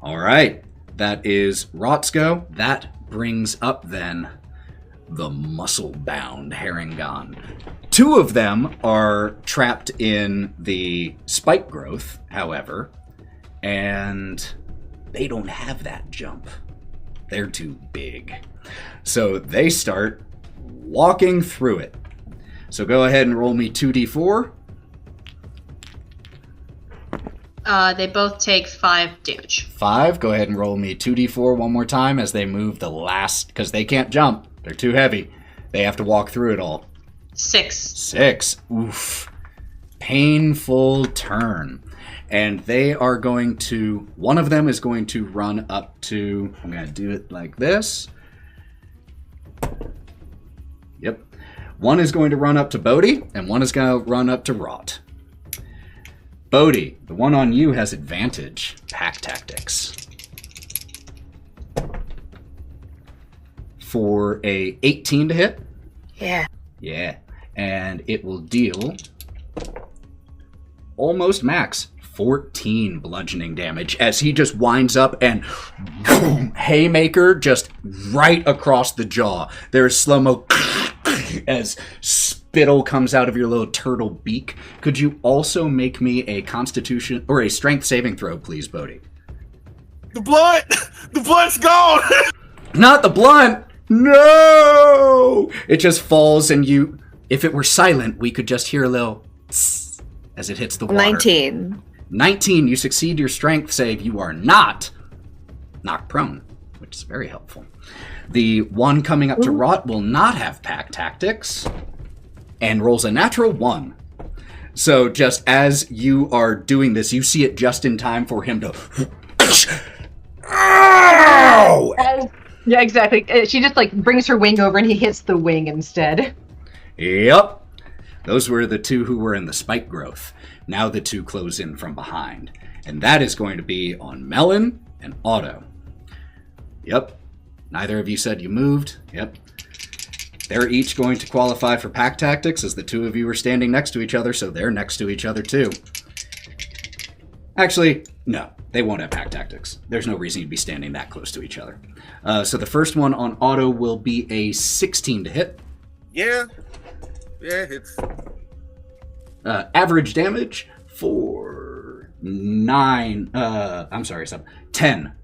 All right. That is Wraught's go. That brings up then the muscle-bound harengon. 2 of them are trapped in the spike growth, however, and they don't have that jump. They're too big. So they start walking through it. So go ahead and roll me 2d4. They both take 5 damage. 5. Go ahead and roll me 2d4 one more time as they move the last, because they can't jump. They're too heavy. They have to walk through it all. 6. 6. Oof. Painful turn. And they are going to... One of them is going to run up to... I'm going to do it like this. Yep. One is going to run up to Bodie, and one is going to run up to Wraught. Bodie, the one on you has advantage. Pack tactics. For a 18 to hit. Yeah. Yeah. And it will deal almost max 14 bludgeoning damage as he just winds up and boom, haymaker just right across the jaw. There's slow-mo as spittle comes out of your little turtle beak. Could you also make me a constitution or a strength saving throw, please, Bodie? The blood's gone. Not the blunt! No! It just falls and you... If it were silent, we could just hear a little tss as it hits the water. 19. 19, you succeed your strength save. You are not knocked prone, which is very helpful. The one coming up to Wraught will not have pack tactics and rolls a natural 1. So just as you are doing this, you see it just in time for him to... Ow! Yeah, exactly. She just like brings her wing over and he hits the wing instead. Yep. Those were the 2 who were in the spike growth. Now the 2 close in from behind. And that is going to be on Melon and Otto. Yep. Neither of you said you moved. Yep. They're each going to qualify for pack tactics as the 2 of you are standing next to each other, so they're next to each other too. Actually, No, they won't have pack tactics. There's no reason you'd be standing that close to each other. So the first one on Otto will be a 16 to hit. Yeah, it's... Average damage for 10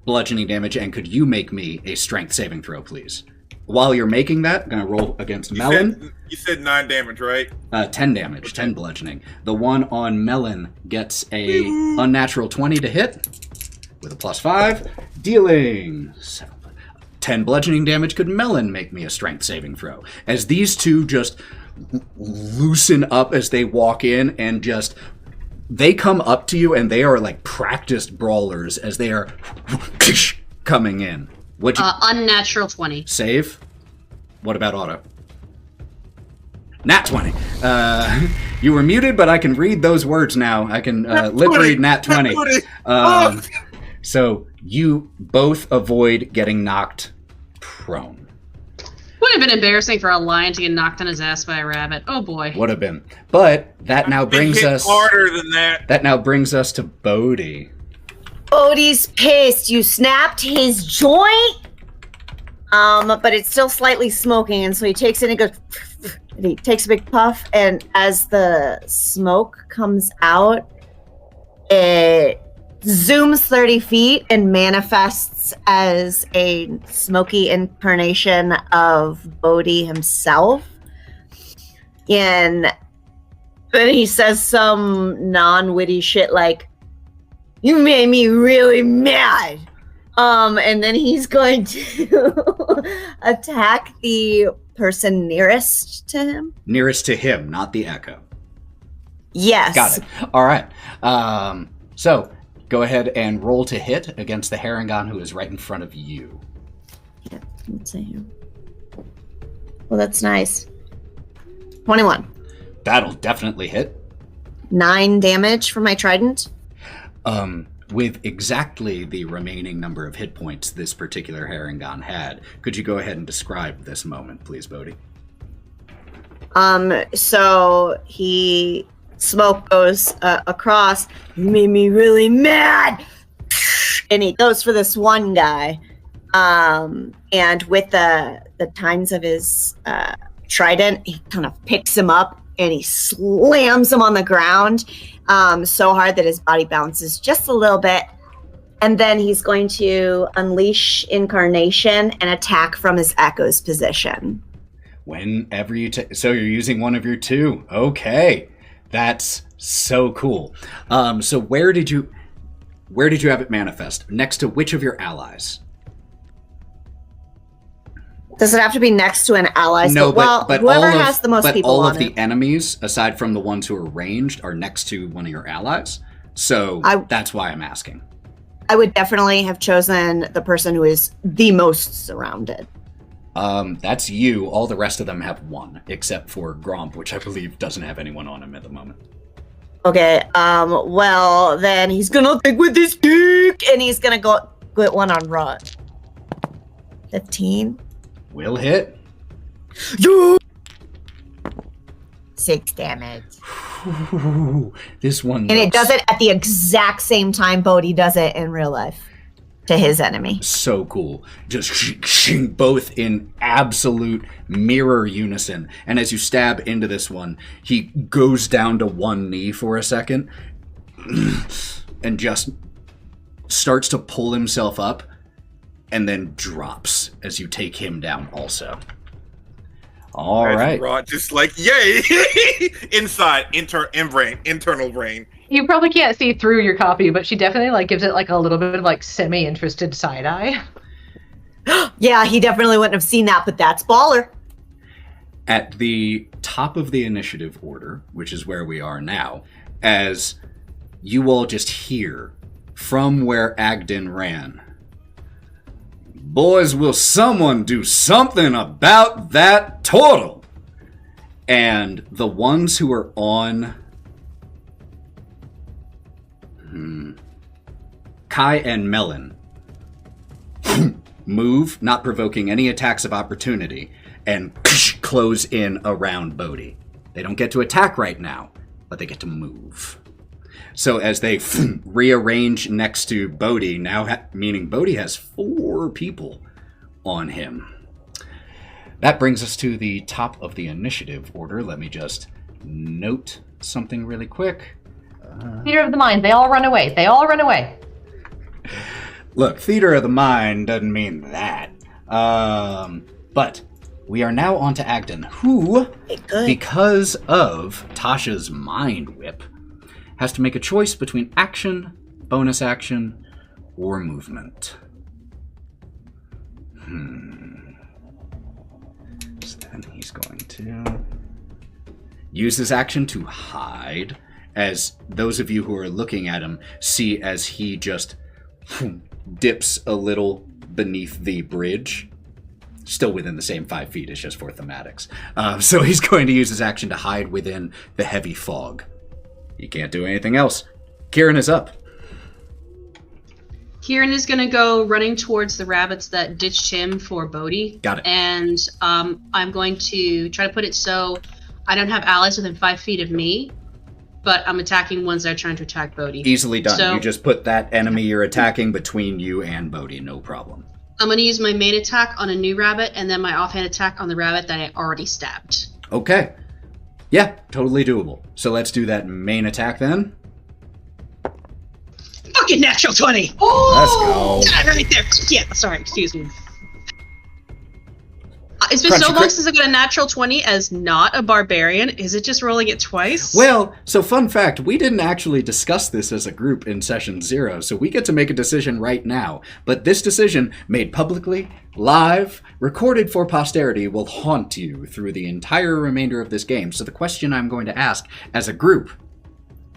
bludgeoning damage, and could you make me a strength saving throw, please? While you're making that, I'm going to roll against Melon. You said 9 damage, right? 10 damage, 10 bludgeoning. The one on Melon gets a unnatural 20 to hit with a +5, dealing 10 bludgeoning damage. Could Melon make me a strength saving throw? As these two just loosen up as they walk in and just... They come up to you and they are like practiced brawlers as they are coming in. Unnatural 20. Save. What about Otto? Nat 20. You were muted, but I can read those words now. I can lip read Nat 20. So you both avoid getting knocked prone. Would have been embarrassing for a lion to get knocked on his ass by a rabbit. Oh boy. Would have been. But that now brings us harder than that. That now brings us to Bodie. Bodie's pissed. You snapped his joint, but it's still slightly smoking, and so he takes it and goes. And he takes a big puff, and as the smoke comes out, it zooms 30 feet and manifests as a smoky incarnation of Bodie himself. And then he says some non-witty shit like, "You made me really mad." And then he's going to attack the person nearest to him. Nearest to him, not the echo. Yes. Got it. All right. So go ahead and roll to hit against the harengon who is right in front of you. Yeah, let's see here. Well, that's nice. 21. That'll definitely hit. 9 damage for my trident. With exactly the remaining number of hit points this particular harengon had, could you go ahead and describe this moment, please, Bodie? So smoke goes across. "You made me really mad," and he goes for this one guy. And with the tines of his trident, he kind of picks him up and he slams him on the ground so hard that his body bounces just a little bit. And then he's going to unleash Incarnation and attack from his Echo's position. Whenever you so you're using one of your two. Okay. That's so cool. So where did you have it manifest? Next to which of your allies? Does it have to be next to an ally? No, but whoever has the most people all on of the enemies, aside from the ones who are ranged, are next to one of your allies. So that's why I'm asking. I would definitely have chosen the person who is the most surrounded. That's you. All the rest of them have one, except for Gromp, which I believe doesn't have anyone on him at the moment. Okay, well, then he's gonna think with his dick, and he's gonna go get one on Wraught. 15. Will hit. 6 damage. Ooh, this one And it does it at the exact same time Bodie does it in real life to his enemy. So cool. Just both in absolute mirror unison. And as you stab into this one, he goes down to one knee for a second and just starts to pull himself up and then drops as you take him down also. All right. Wraught just like, yay! Inside, internal brain. You probably can't see through your copy, but she definitely gives it a little bit of semi-interested side eye. Yeah, he definitely wouldn't have seen that, but that's baller. At the top of the initiative order, which is where we are now, as you all just hear from where Agdon ran, "Boys, will someone do something about that turtle?" And the ones who are on Kai and Melon move, not provoking any attacks of opportunity, and close in around Bodie. They don't get to attack right now, but they get to move. So as they rearrange next to Bodie, now meaning Bodie has 4 people on him. That brings us to the top of the initiative order. Let me just note something really quick. Theater of the mind. They all run away. They all run away. Look, theater of the mind doesn't mean that. But we are now on to Agdon, who, because of Tasha's mind whip, has to make a choice between action, bonus action, or movement. So then he's going to use his action to hide, as those of you who are looking at him see as he just dips a little beneath the bridge. Still within the same 5 feet, it's just for thematics. So he's going to use his action to hide within the heavy fog. He can't do anything else. Kieren is up. Kieren is going to go running towards the rabbits that ditched him for Bodie. Got it. And I'm going to try to put it so I don't have allies within 5 feet of me, but I'm attacking ones that are trying to attack Bodie. Easily done. So, you just put that enemy you're attacking between you and Bodie, no problem. I'm going to use my main attack on a new rabbit and then my offhand attack on the rabbit that I already stabbed. Okay. Yeah, totally doable. So let's do that main attack then. Fucking natural 20! Oh! Let's go. Right there. Yeah, sorry, excuse me. It's been so long since I got a natural 20 as not a barbarian. Is it just rolling it twice? Well, so fun fact, we didn't actually discuss this as a group in session 0, so we get to make a decision right now. But this decision, made publicly, live, recorded for posterity, will haunt you through the entire remainder of this game. So the question I'm going to ask as a group,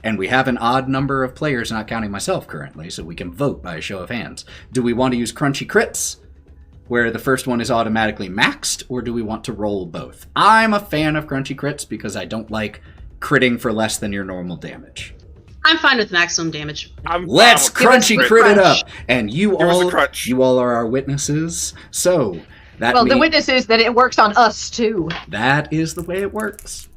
and we have an odd number of players, not counting myself currently, so we can vote by a show of hands. Do we want to use crunchy crits, where the first one is automatically maxed, or do we want to roll both? I'm a fan of crunchy crits because I don't like critting for less than your normal damage. I'm fine with maximum damage. Let's crunchy crit it up, and you all are our witnesses. So that the witness is that it works on us too. That is the way it works.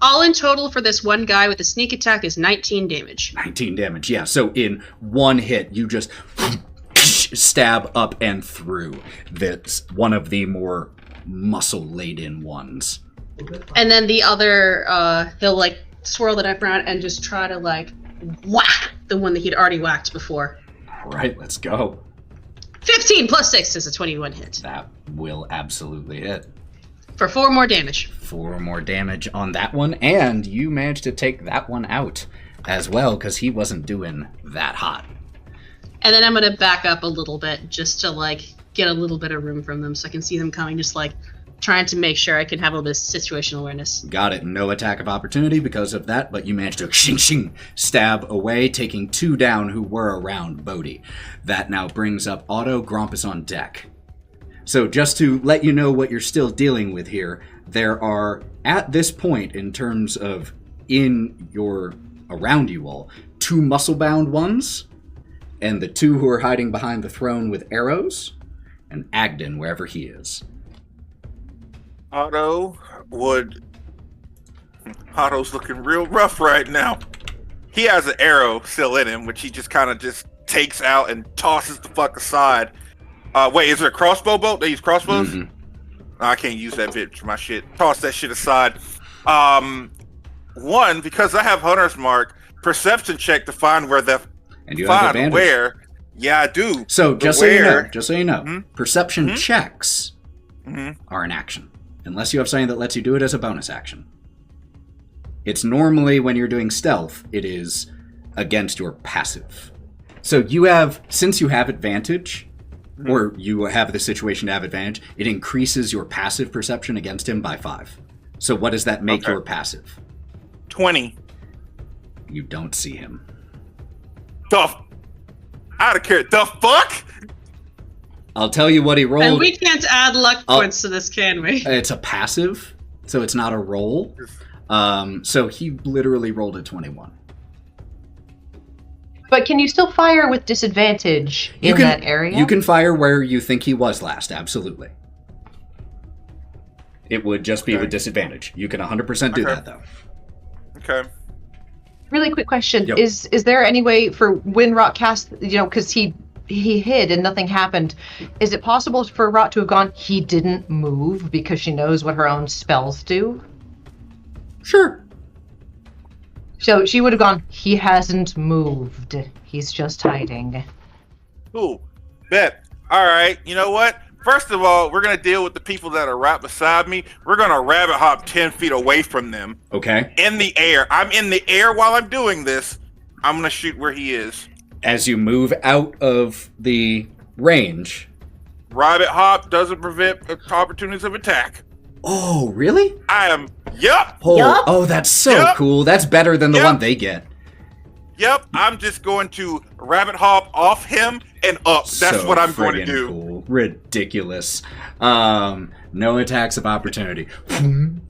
All in total for this one guy with a sneak attack is 19 damage. 19 damage, yeah. So in one hit, you just stab up and through this one of the more muscle-laden ones. And then the other, he'll like swirl the knife around and just try to like whack the one that he'd already whacked before. All right, let's go. 15 plus 6 is a 21 hit. That will absolutely hit. For 4 more damage. 4 more damage on that one, and you managed to take that one out as well, because he wasn't doing that hot. And then I'm going to back up a little bit just to like get a little bit of room from them so I can see them coming, just like trying to make sure I can have a little bit of situational awareness. Got it. No attack of opportunity because of that, but you managed to stab away, taking 2 down who were around Bodie. That now brings up Otto. Gromp is on deck. So just to let you know what you're still dealing with here, there are, at this point, in terms of around you all, 2 muscle-bound ones, and the 2 who are hiding behind the throne with arrows, and Agdon, wherever he is. Otto's looking real rough right now. He has an arrow still in him, which he just kind of just takes out and tosses the fuck aside. Wait, is it a crossbow bolt? They use crossbows? Mm-hmm. I can't use that bit for my shit. Toss that shit aside. One, because I have Hunter's Mark, perception check to find where the... And you have advantage. Where? Yeah, I do. So just so you know, mm-hmm. perception mm-hmm. checks mm-hmm. are an action, unless you have something that lets you do it as a bonus action. It's normally when you're doing stealth, it is against your passive. So since you have advantage, mm-hmm. or you have the situation to have advantage, it increases your passive perception against him by 5. So what does that make your passive? 20. You don't see him. I don't care. The fuck? I'll tell you what he rolled. And we can't add luck points to this, can we? It's a passive, so it's not a roll. So he literally rolled a 21. But can you still fire with disadvantage in that area? You can fire where you think he was last, absolutely. It would just be with disadvantage. You can 100% do that, though. Okay. Really quick question. Yep. Is there any way for when Wraught cast, because he hid and nothing happened, is it possible for Wraught to have gone, he didn't move because she knows what her own spells do? Sure. So she would have gone, he hasn't moved. He's just hiding. Cool. Bet. All right. You know what? First of all, we're going to deal with the people that are right beside me. We're going to rabbit hop 10 feet away from them. Okay. In the air. I'm in the air while I'm doing this. I'm going to shoot where he is. As you move out of the range. Rabbit hop doesn't prevent opportunities of attack. Oh, really? I am. Yup. Oh, Yup. oh, that's so Yup. cool. That's better than the Yup. one they get. Yep. I'm just going to rabbit hop off him and up. That's So what I'm going to friggin' do. Cool. Ridiculous. No attacks of opportunity. And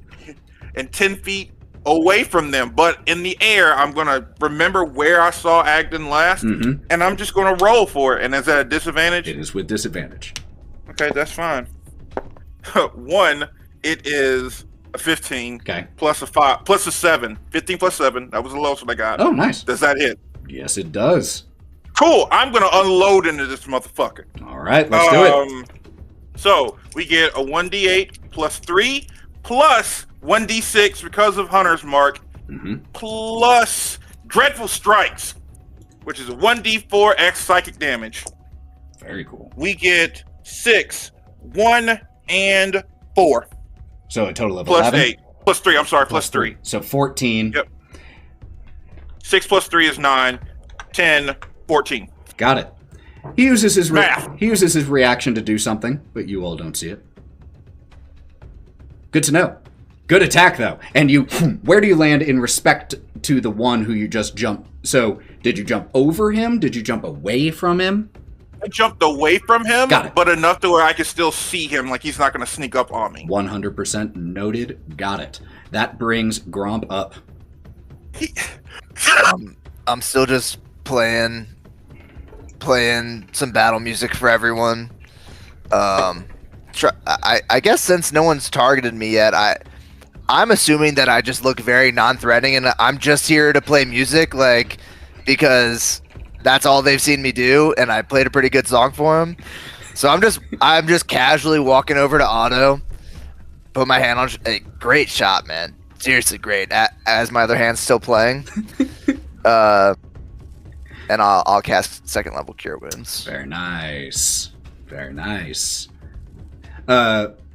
10 feet away from them, but in the air, I'm going to remember where I saw Agdon last, Mhm. and I'm just going to roll for it. And is that a disadvantage? It is with disadvantage. Okay, that's fine. 1, it is a 15 Okay. plus a 5 plus a 7. 15 plus 7. That was the lowest one I got. Oh, nice. Does that hit? Yes, it does. Cool. I'm going to unload into this motherfucker. All right, let's do it. So we get a 1d8 plus 3 plus 1d6 because of Hunter's Mark Mhm. plus Dreadful Strikes, which is a 1d4x psychic damage. Very cool. We get 6, 1, and 4 So a total of plus 11? 8 plus 3. I'm sorry, plus 3. So 14. Yep. 6 plus 3 is 9, 10, 14. Got it. He uses his Math. he uses his reaction to do something, but you all don't see it. Good to know. Good attack though. And you where do you land in respect to the one who you just jumped? So, did you jump over him? Did you jump away from him? I jumped away from him, Got it. but enough to where I can still see him, like he's not going to sneak up on me. 100% noted. Got it. That brings Gromp up. I'm still just playing some battle music for everyone. I guess since no one's targeted me yet, I'm assuming that I just look very non-threatening, and I'm just here to play music, like, because that's all they've seen me do, and I played a pretty good song for them. So I'm just casually walking over to Otto, put my hand on. Hey, great shot, man. Seriously, great. As my other hand's still playing, and I'll cast 2nd level Cure Wounds. Very nice. Very nice.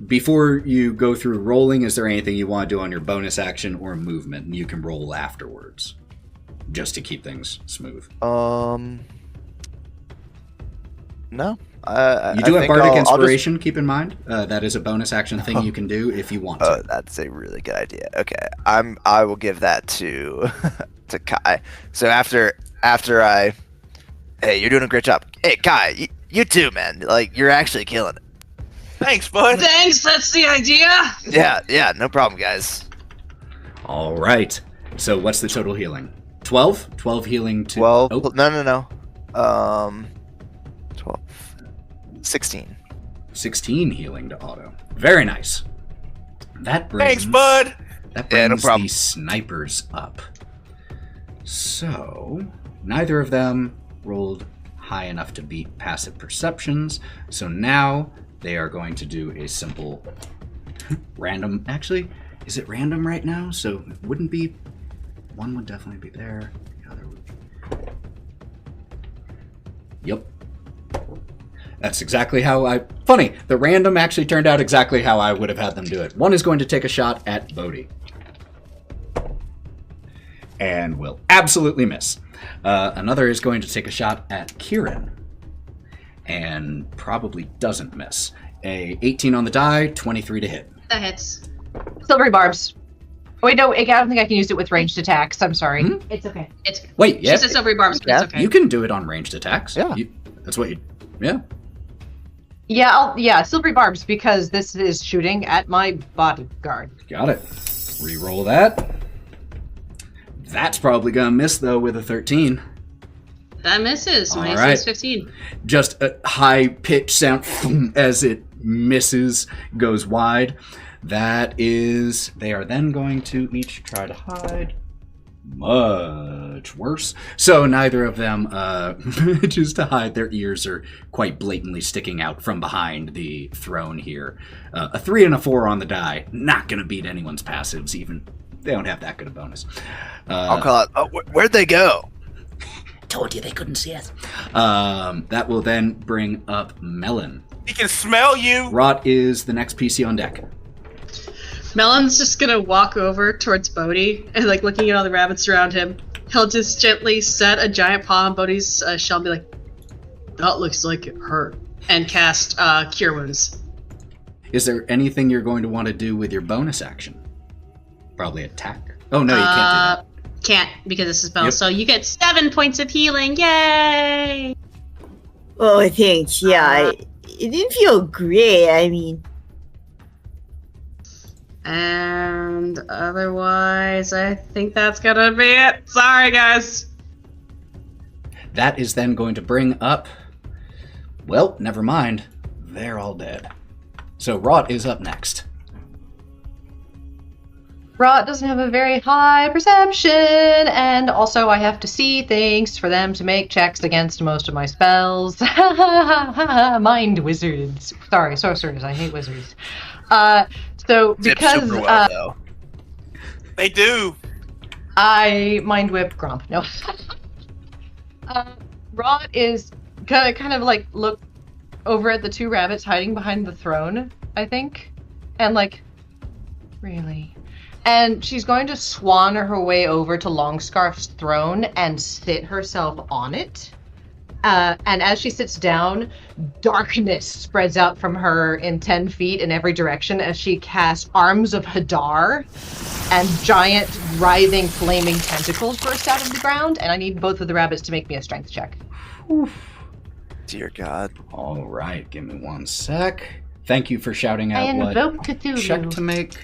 Before you go through rolling, is there anything you want to do on your bonus action or movement? And you can roll afterwards, just to keep things smooth. No. You do have Bardic Inspiration, keep in mind. That is a bonus action thing you can do if you want to. Oh, that's a really good idea. Okay, I will give that to to Kai. So after I, hey, you're doing a great job. Hey, Kai, you too, man. Like, you're actually killing it. Thanks, bud. Thanks, that's the idea. Yeah, no problem, guys. All right. So what's the total healing? 12? 12 healing to... 12. Oh, No. 12. 16. 16 healing to Otto. Very nice. That brings... Thanks, bud. That Yeah, brings no problem. the snipers up. So, neither of them rolled high enough to beat passive perceptions. So now they are going to do a simple random... Actually, is it random right now? So it wouldn't be... One would definitely be there. The other would be... Yep. That's exactly how I... Funny, the random actually turned out exactly how I would have had them do it. One is going to take a shot at Bodie. And will absolutely miss. Another is going to take a shot at Kieren. And probably doesn't miss. A 18 on the die, 23 to hit. That hits. Silvery barbs. Wait, no, I don't think I can use it with ranged attacks. I'm sorry. Hmm? It's okay. It's Wait, yeah. She said silvery barbs, but Yeah, it's okay. You can do it on ranged attacks. Yeah. That's what you... Yeah. Yeah, silvery barbs, because this is shooting at my bodyguard. Got it. Reroll that. That's probably going to miss, though, with a 13. That misses. My All AC right. is 15. Just a high-pitched sound as it misses, goes wide. That is... They are then going to each try to hide. much worse. So neither of them manages to hide. Their ears are quite blatantly sticking out from behind the throne here. A 3 and a 4 on the die. Not going to beat anyone's passives, even. They don't have that good a bonus. I'll call it. Oh, where'd they go? Told you they couldn't see us. That will then bring up Melon. He can smell you. Wraught is the next PC on deck. Melon's just gonna walk over towards Bodie and, like, looking at all the rabbits around him. He'll just gently set a giant paw on Bodie's shell and be like, "That looks like it hurt," and cast Cure Wounds. Is there anything you're going to want to do with your bonus action? Probably attack. Oh no, you can't do that. Can't, because it's a spell. Yep. So you get 7 points of healing. Yay! Oh, I think, yeah. It didn't feel great. I mean, And otherwise, I think that's gonna be it. Sorry, guys. That is then going to bring up... Well, never mind. They're all dead. So Wraught is up next. Wraught doesn't have a very high perception, and also I have to see things for them to make checks against most of my spells. Mind wizards. Sorry, sorcerers. I hate wizards. So because super well, though. They do. I mind whip Gromp. No. Wraught is kind of like look over at the two rabbits hiding behind the throne, I think, and like, really. And she's going to swan her way over to Longscarf's throne and sit herself on it. And as she sits down, darkness spreads out from her in 10 feet in every direction as she casts Arms of Hadar, and giant, writhing, flaming tentacles burst out of the ground. And I need both of the rabbits to make me a strength check. Dear God. All right, give me 1 sec. Thank you for shouting I out what invoke Cthulhu. check to make.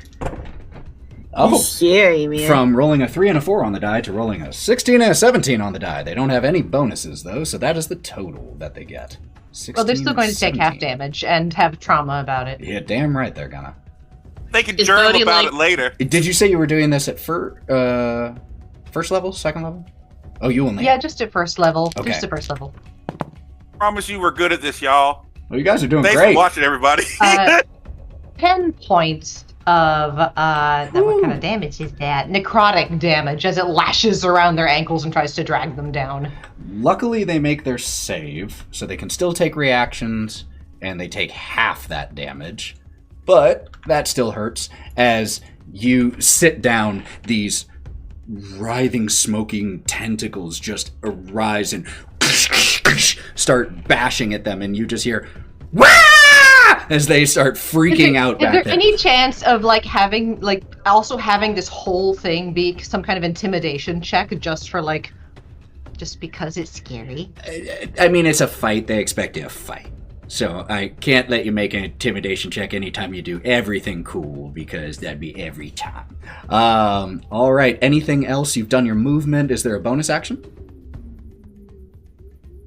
oh, Oh, scary, man. from rolling a 3 and a 4 on the die to rolling a 16 and a 17 on the die. They don't have any bonuses, though, so that is the total that they get. 16 Well, they're still going and to take half 17. damage and have trauma about it. Yeah, damn right they're gonna. They can Is journal Bodie, about like- it later. Did you say you were doing this at first level, second level? Oh, you only. Yeah, just at first level. Okay. Just at first level. Promise you we're good at this, y'all. Well, you guys are doing Thanks great. for watching, everybody. 10 points of, what kind of damage is that? Necrotic damage as it lashes around their ankles and tries to drag them down. Luckily, they make their save, so they can still take reactions, and they take half that damage. But that still hurts as you sit down. These writhing, smoking tentacles just arise and start bashing at them, and you just hear "Wah!" as they start freaking out Is back there there. any chance of also having this whole thing be some kind of intimidation check just because it's scary? I mean, it's a fight. They expect you to fight. So I can't let you make an intimidation check anytime you do everything cool, because that'd be every time. All right. Anything else? You've done your movement. Is there a bonus action?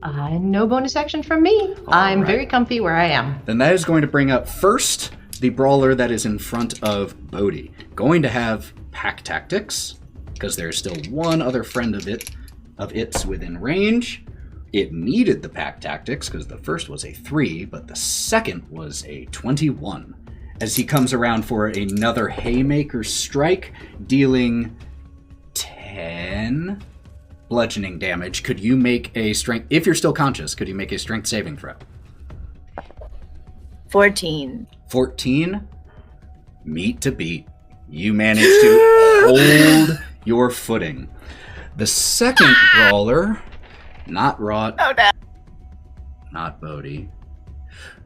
No bonus action from me. I'm right. very comfy where I am. Then that is going to bring up first the brawler that is in front of Bodie. Going to have pack tactics, because there's still one other friend of its within range. It needed the pack tactics because the first was a 3, but the second was a 21. As he comes around for another haymaker strike, dealing 10 bludgeoning damage. Could you make a strength, if you're still conscious, could you make a strength saving throw? 14. 14? Meat to beat. You manage to hold your footing. The second brawler, not Wraught, Oh, no. not Bodie,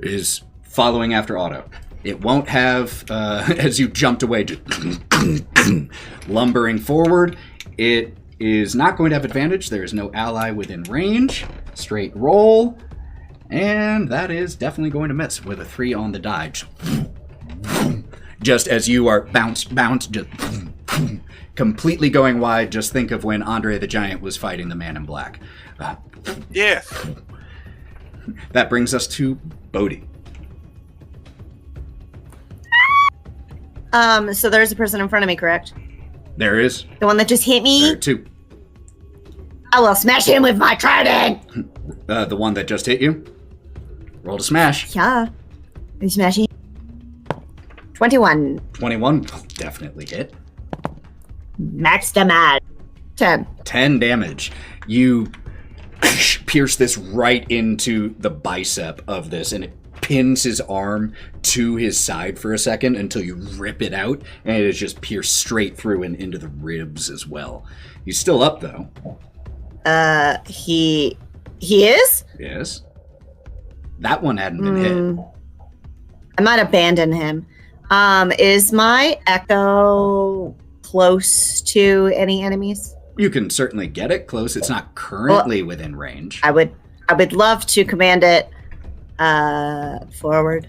is following after Otto. It won't have, as you jumped away, just lumbering forward. It is not going to have advantage. There is no ally within range. Straight roll. And that is definitely going to miss with a 3 on the die. Just as you are bounce, just completely going wide. Just think of when Andre the Giant was fighting the Man in Black. Yes. That brings us to Bodie. So there's a person in front of me, correct? There is. The one that just hit me? There are 2. I will smash him with my trident! The one that just hit you? Roll to smash. Yeah. Are you smashing? 21. 21 will definitely hit. Max damage. 10. 10 damage. You pierce this right into the bicep of this, and it pins his arm to his side for a second until you rip it out, and it is just pierced straight through and into the ribs as well. He's still up, though. He is? Yes. That one hadn't been hit. I might abandon him. Is my echo close to any enemies? You can certainly get it close. It's not currently within range. I would love to command it forward.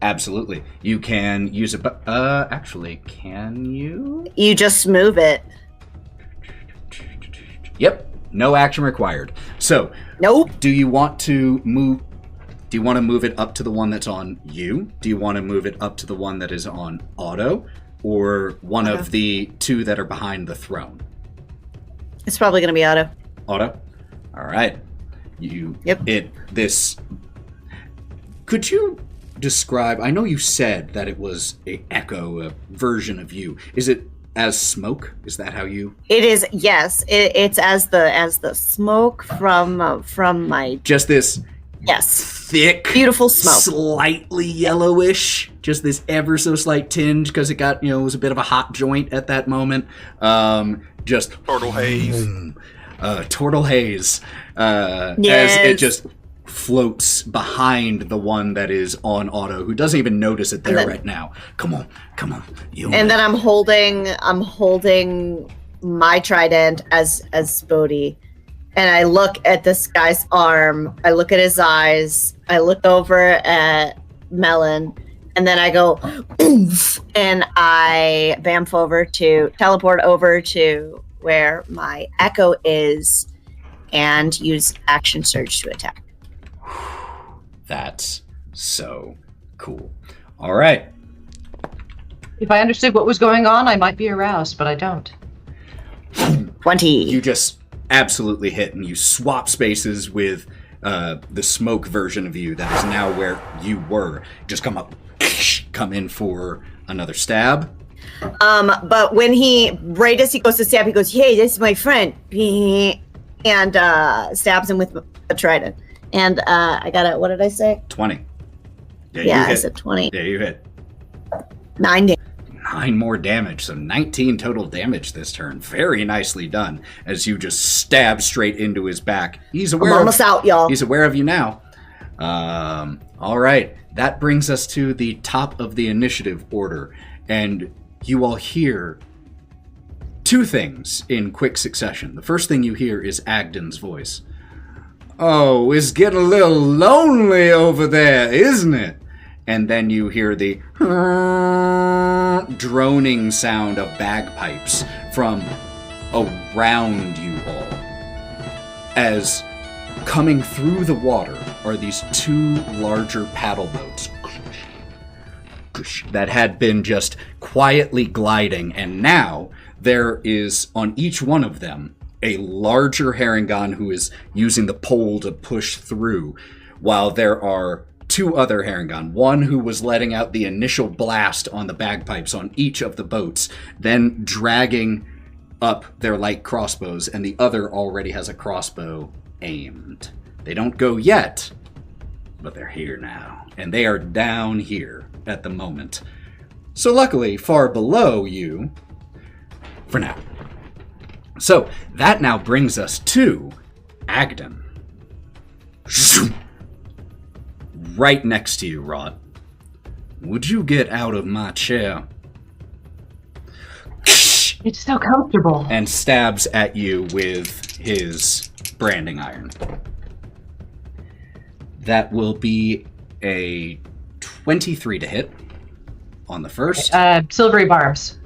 Absolutely. You can use it. Actually, can you? You just move it. Yep. No action required. So, nope. Do you want to move it up to the one that's on you? Do you want to move it up to the one that is on Otto? Or one of the 2 that are behind the throne? It's probably going to be Otto. Otto? All right. Yep. Could you describe, I know you said that it was a echo, a version of you. Is it as smoke? Is that how you? It is, yes. It's as the smoke from my... Just this... Yes. Thick, beautiful smoke, slightly yellowish, just this ever so slight tinge because it got, it was a bit of a hot joint at that moment. Just turtle haze. Turtle haze. Yes. As it just floats behind the one that is on Otto, who doesn't even notice it there right now. Come on. And then I'm holding my trident as Bodie. And I look at this guy's arm, I look at his eyes, I look over at Melon, and then I go, oomph, and I teleport over to where my echo is, and use action surge to attack. That's so cool. All right. If I understood what was going on, I might be aroused, but I don't. 20. You just absolutely hit, and you swap spaces with the smoke version of you that is now where you were. Just come in for another stab. But when right as he goes to stab, he goes, "Hey, this is my friend," and stabs him with a trident. And I got it. What did I say? 20. Yeah, I said 20. Yeah, you hit. 9 damage. 9 more damage, so 19 total damage this turn. Very nicely done, as you just stab straight into his back. I'm almost out, y'all. He's aware of you now. All right, that brings us to the top of the initiative order, and you all hear 2 things in quick succession. The first thing you hear is Agdon's voice. "Oh, it's getting a little lonely over there, isn't it?" And then you hear the droning sound of bagpipes from around you all. As coming through the water are these 2 larger paddle boats that had been just quietly gliding, and now there is on each one of them a larger harengon who is using the pole to push through, while there are 2 other harengon, one who was letting out the initial blast on the bagpipes on each of the boats, then dragging up their light crossbows, and the other already has a crossbow aimed. They don't go yet, but they're here now, and they are down here at the moment. So luckily, far below you, for now. So that now brings us to Agdon. Right next to you, Wraught. Would you get out of my chair? It's so comfortable. And stabs at you with his branding iron. That will be a 23 to hit on the first. Silvery barbs.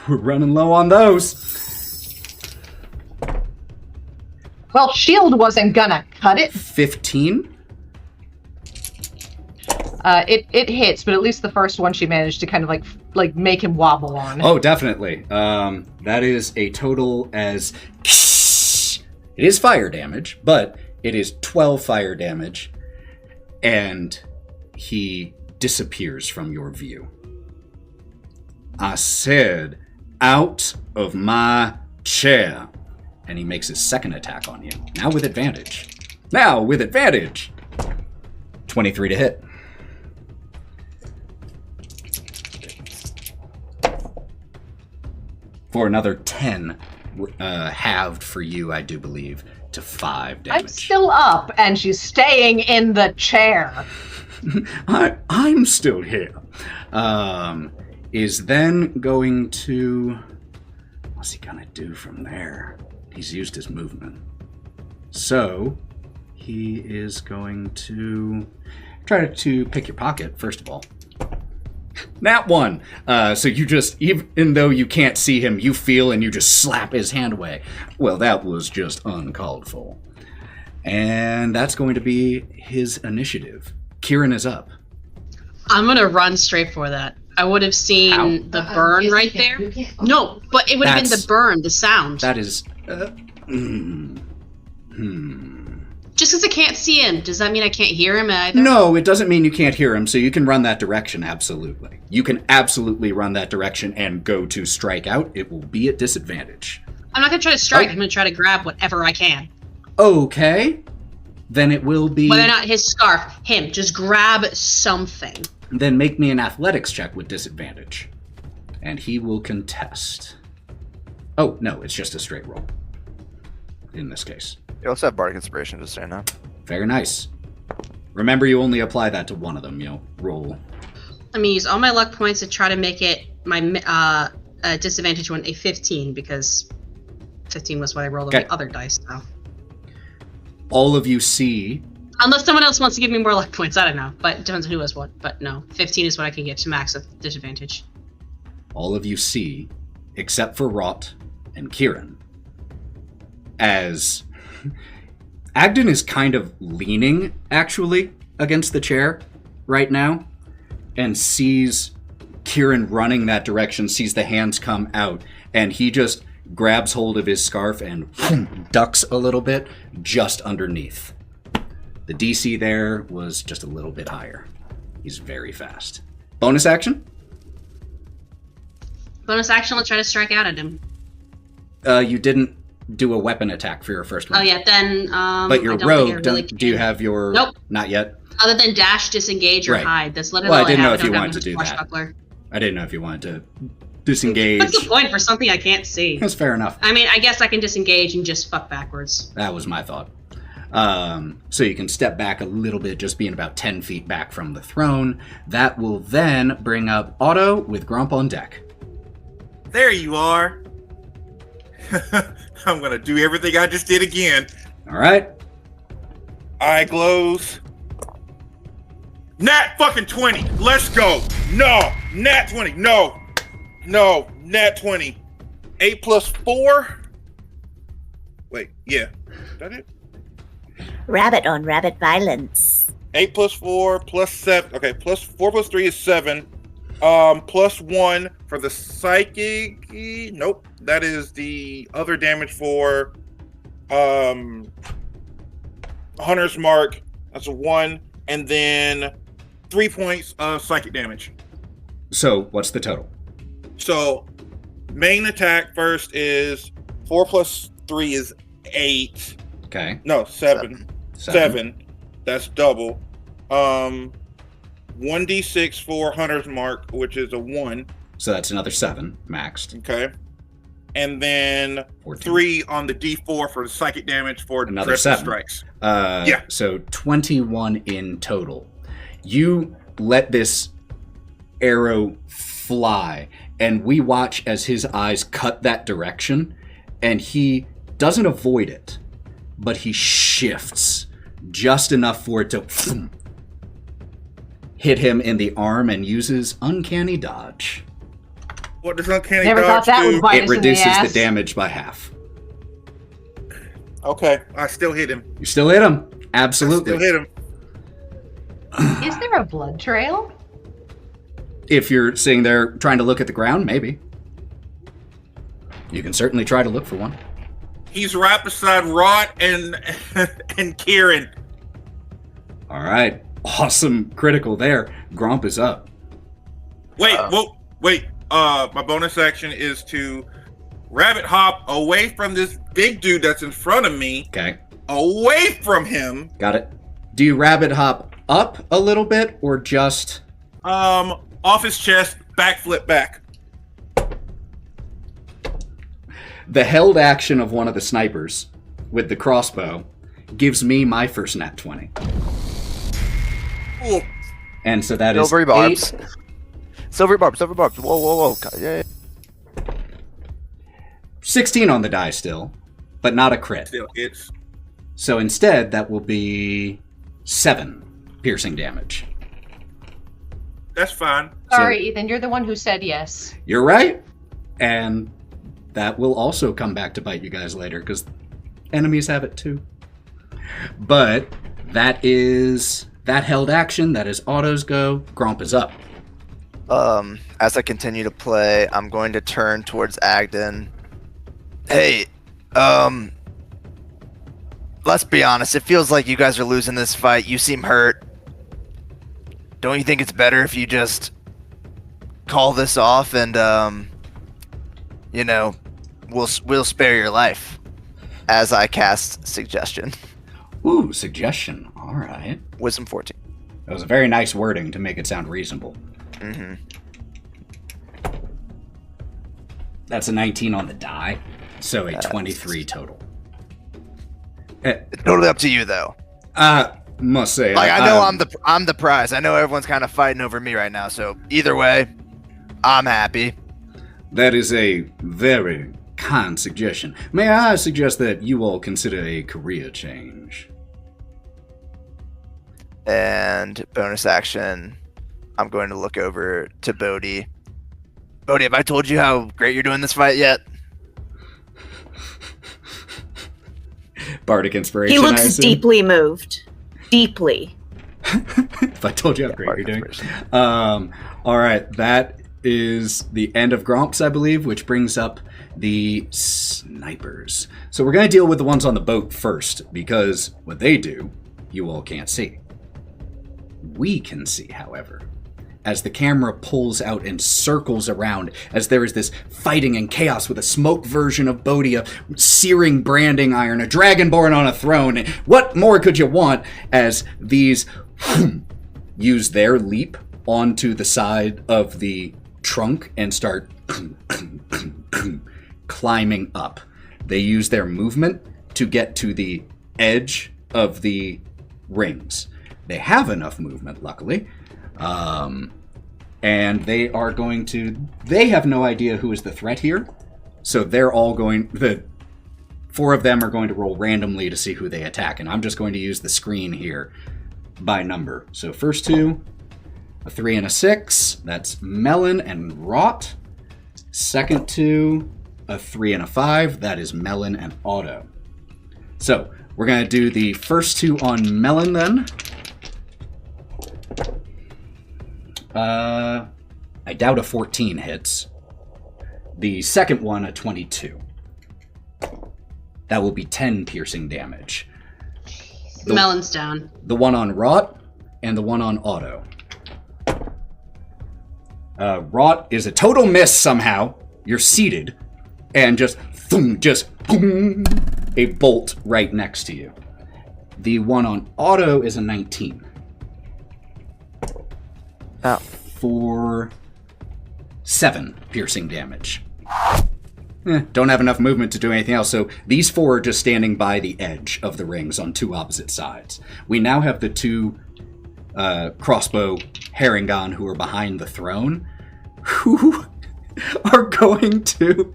We're running low on those. Well, shield wasn't gonna cut it. 15. It hits, but at least the first one she managed to kind of like make him wobble on. Oh, definitely. That is a total as... It is fire damage, but it is 12 fire damage, and he disappears from your view. I said, out of my chair. And he makes his second attack on you. Now with advantage. 23 to hit. For another 10, halved for you, I do believe, to 5 damage. I'm still up, and she's staying in the chair. I'm still here. Is then going to... What's he gonna do from there? He's used his movement. So, he is going to try to pick your pocket, first of all. Nat 1. So you just, even though you can't see him, you feel and you just slap his hand away. Well, that was just uncalled for. And that's going to be his initiative. Kieren is up. I'm going to run straight for that. I would have seen the burn right there. No, but it would have been the burn, the sound. That is... Just because I can't see him, does that mean I can't hear him either? No, it doesn't mean you can't hear him, so you can run that direction, absolutely. You can absolutely run that direction and go to strike out. It will be at disadvantage. I'm not going to try to strike. I'm going to try to grab whatever I can. Okay. Then it will be... Whether or not his scarf, him, just grab something. Then make me an athletics check with disadvantage. And he will contest. Oh, no, it's just a straight roll. In this case. You also have Bardic Inspiration just saying now. Very nice. Remember, you only apply that to one of them, roll. I'm going to use all my luck points to try to make it my disadvantage one a 15, because 15 was what I rolled on the other dice, so. All of you see... Unless someone else wants to give me more luck points, I don't know. But it depends on who has what. But no, 15 is what I can get to max of disadvantage. All of you see, except for Wraught and Kieren, as Agdon is kind of leaning, actually, against the chair right now, and sees Kieren running that direction, sees the hands come out, and he just grabs hold of his scarf and ducks a little bit just underneath. The DC there was just a little bit higher. He's very fast. Bonus action? Bonus action, I'll try to strike out at him. You didn't do a weapon attack for your first one. Oh yeah, then but your rogue, do you have your... Nope. Not yet? Other than dash, disengage, or hide. That's literally I all didn't I have. know if you wanted to do that. Swashbuckler. I didn't know if you wanted to disengage. What's the point for something I can't see? That's fair enough. I mean, I guess I can disengage and just fuck backwards. That was my thought. So you can step back a little bit, just being about 10 feet back from the throne. That will then bring up Otto with Gromp on deck. There you are. I'm going to do everything I just did again. All right. Eye glows. Nat fucking 20. Let's go. No. Nat 20. No. Nat 20. 8 plus 4. Wait. Yeah. Is that it? Rabbit on rabbit violence. 8 plus 4 plus 7. Okay. Plus 4 plus 3 is 7. Plus 1 for the psychic. Nope. That is the other damage for Hunter's Mark. That's a 1. And then 3 points of psychic damage. So what's the total? So main attack first is 4 plus 3 is 8. Okay. No, 7. 7. That's double. 1d6 for Hunter's Mark, which is a 1. So that's another 7 maxed. Okay. And then 14. 3 on the d4 for the psychic damage for Another dreadful 7. strikes. Yeah. So 21 in total. You let this arrow fly, and we watch as his eyes cut that direction, and he doesn't avoid it, but he shifts just enough for it to hit him in the arm and uses Uncanny Dodge. What does Uncanny Never Dodge thought that do? would bite It us in reduces the the damage by half. Okay, I still hit him. You still hit him. I Absolutely. still hit him. Is there a blood trail? If you're sitting there trying to look at the ground, maybe. You can certainly try to look for one. He's right beside Wraught and Kieren. All right. Awesome critical there. Gromp is up. Wait. My bonus action is to rabbit hop away from this big dude that's in front of me. Okay. Away from him. Got it. Do you rabbit hop up a little bit or just... Off his chest, backflip back. The held action of one of the snipers with the crossbow gives me my first nat 20. Ooh. And so that Silvery is barbs. 8. Silver barbs. Whoa. Yeah. 16 on the die still, but not a crit. Still, it's... So instead, that will be 7 piercing damage. That's fine. Sorry, Ethan, you're the one who said yes. You're right. And that will also come back to bite you guys later, because enemies have it too. But that is that held action. That is Otto's go. Gromp is up. As I continue to play, I'm going to turn towards Agdon. Hey, let's be honest. It feels like you guys are losing this fight. You seem hurt. Don't you think it's better if you just call this off and, we'll spare your life? As I cast Suggestion. Ooh, suggestion. All right. Wisdom 14. That was a very nice wording to make it sound reasonable. Mm-hmm. That's a 19 on the die, so a 23 total. It's totally up to you, though. Must say, I know I'm the prize. I know everyone's kind of fighting over me right now, so either way, I'm happy. That is a very kind suggestion. May I suggest that you all consider a career change? And bonus action, I'm going to look over to Bodie. Bodie, have I told you how great you're doing this fight yet? Bardic inspiration. He looks deeply moved. Deeply. If I told you how great you're doing. All right, that is the end of Gromps, I believe, which brings up the snipers. So we're going to deal with the ones on the boat first, because what they do, you all can't see. We can see, however, as the camera pulls out and circles around, as there is this fighting and chaos with a smoke version of Bodie, a searing branding iron, a dragonborn on a throne. What more could you want as these use their leap onto the side of the trunk and start climbing up. They use their movement to get to the edge of the rings. They have enough movement, luckily. And they are going to... They have no idea who is the threat here. So they're all going... The 4 of them are going to roll randomly to see who they attack. And I'm just going to use the screen here by number. So first 2, a 3 and a 6. That's Melon and Wraught. Second 2, a 3 and a 5. That is Melon and Otto. So we're going to do the first 2 on Melon then. I doubt a 14 hits. The second one, a 22. That will be 10 piercing damage. Melon's down. The one on Wraught and the one on Otto. Wraught is a total miss somehow. You're seated, and just boom, a bolt right next to you. The one on Otto is a 19. Oh. For 7 piercing damage. Don't have enough movement to do anything else, so these 4 are just standing by the edge of the rings on 2 opposite sides. We now have the 2 crossbow harengon who are behind the throne, who are going to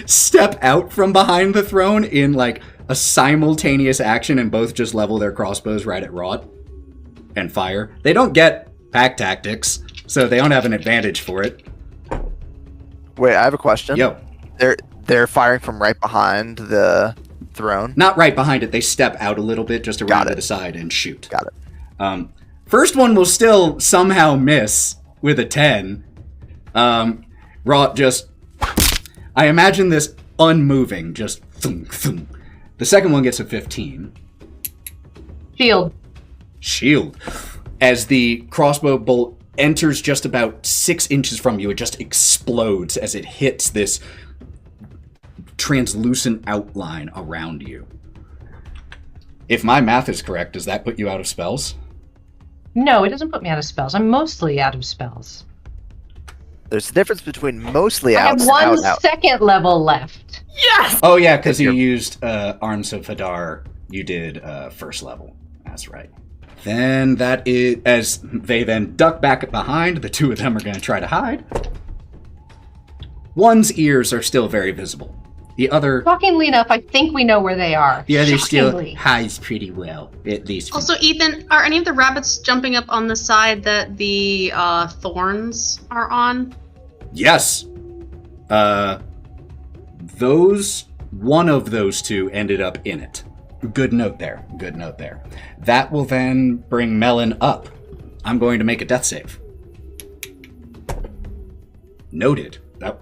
step out from behind the throne in like a simultaneous action and both just level their crossbows right at Wraught and fire. They don't get pack tactics, so they don't have an advantage for it. Wait, I have a question. Yo. They're firing from right behind the throne? Not right behind it. They step out a little bit just around to the side and shoot. Got it. first one will still somehow miss with a 10. Wraught just... I imagine this unmoving, just thump, thump. The second one gets a 15. Shield. As the crossbow bolt enters just about 6 inches from you, it just explodes as it hits this translucent outline around you. If my math is correct, does that put you out of spells? No, it doesn't put me out of spells. I'm mostly out of spells. There's a difference between mostly out I have and one out. second level left. Yes! Oh yeah, because you used Arms of Hadar. You did first level. That's right. Then that is... As they then duck back behind, the two of them are going to try to hide. One's ears are still very visible. The other... Shockingly enough, I think we know where they are. The other still Shockingly. hides pretty well, at least. Also, Ethan, are any of the rabbits jumping up on the side that the thorns are on? Yes. One of those two ended up in it. Good note there. That will then bring Melon up. I'm going to make a death save. Noted. That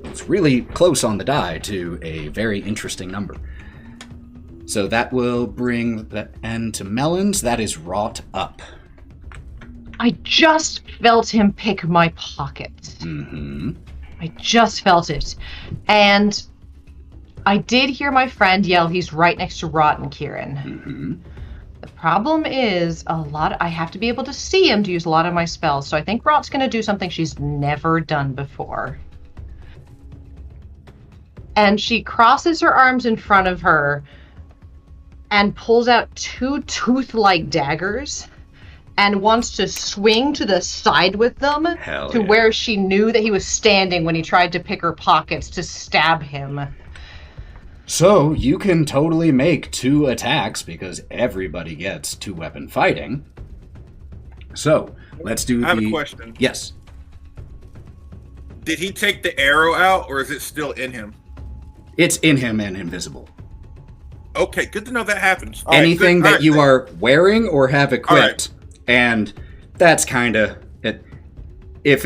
was really close on the die to a very interesting number. So that will bring the end to Melon's. That is Wraught up. I just felt him pick my pocket. Mm-hmm. I just felt it. And I did hear my friend yell he's right next to Wraught and Kieren. Mm-hmm. The problem is I have to be able to see him to use a lot of my spells, so I think Wraught's going to do something she's never done before. And she crosses her arms in front of her and pulls out 2 tooth-like daggers and wants to swing to the side with them where she knew that he was standing when he tried to pick her pockets to stab him. So you can totally make 2 attacks because everybody gets 2-weapon fighting. So let's do I have a question. Yes. Did he take the arrow out, or is it still in him? It's in him and invisible. Okay, good to know that happens. Anything that you are wearing or have equipped, and that's kind of it. If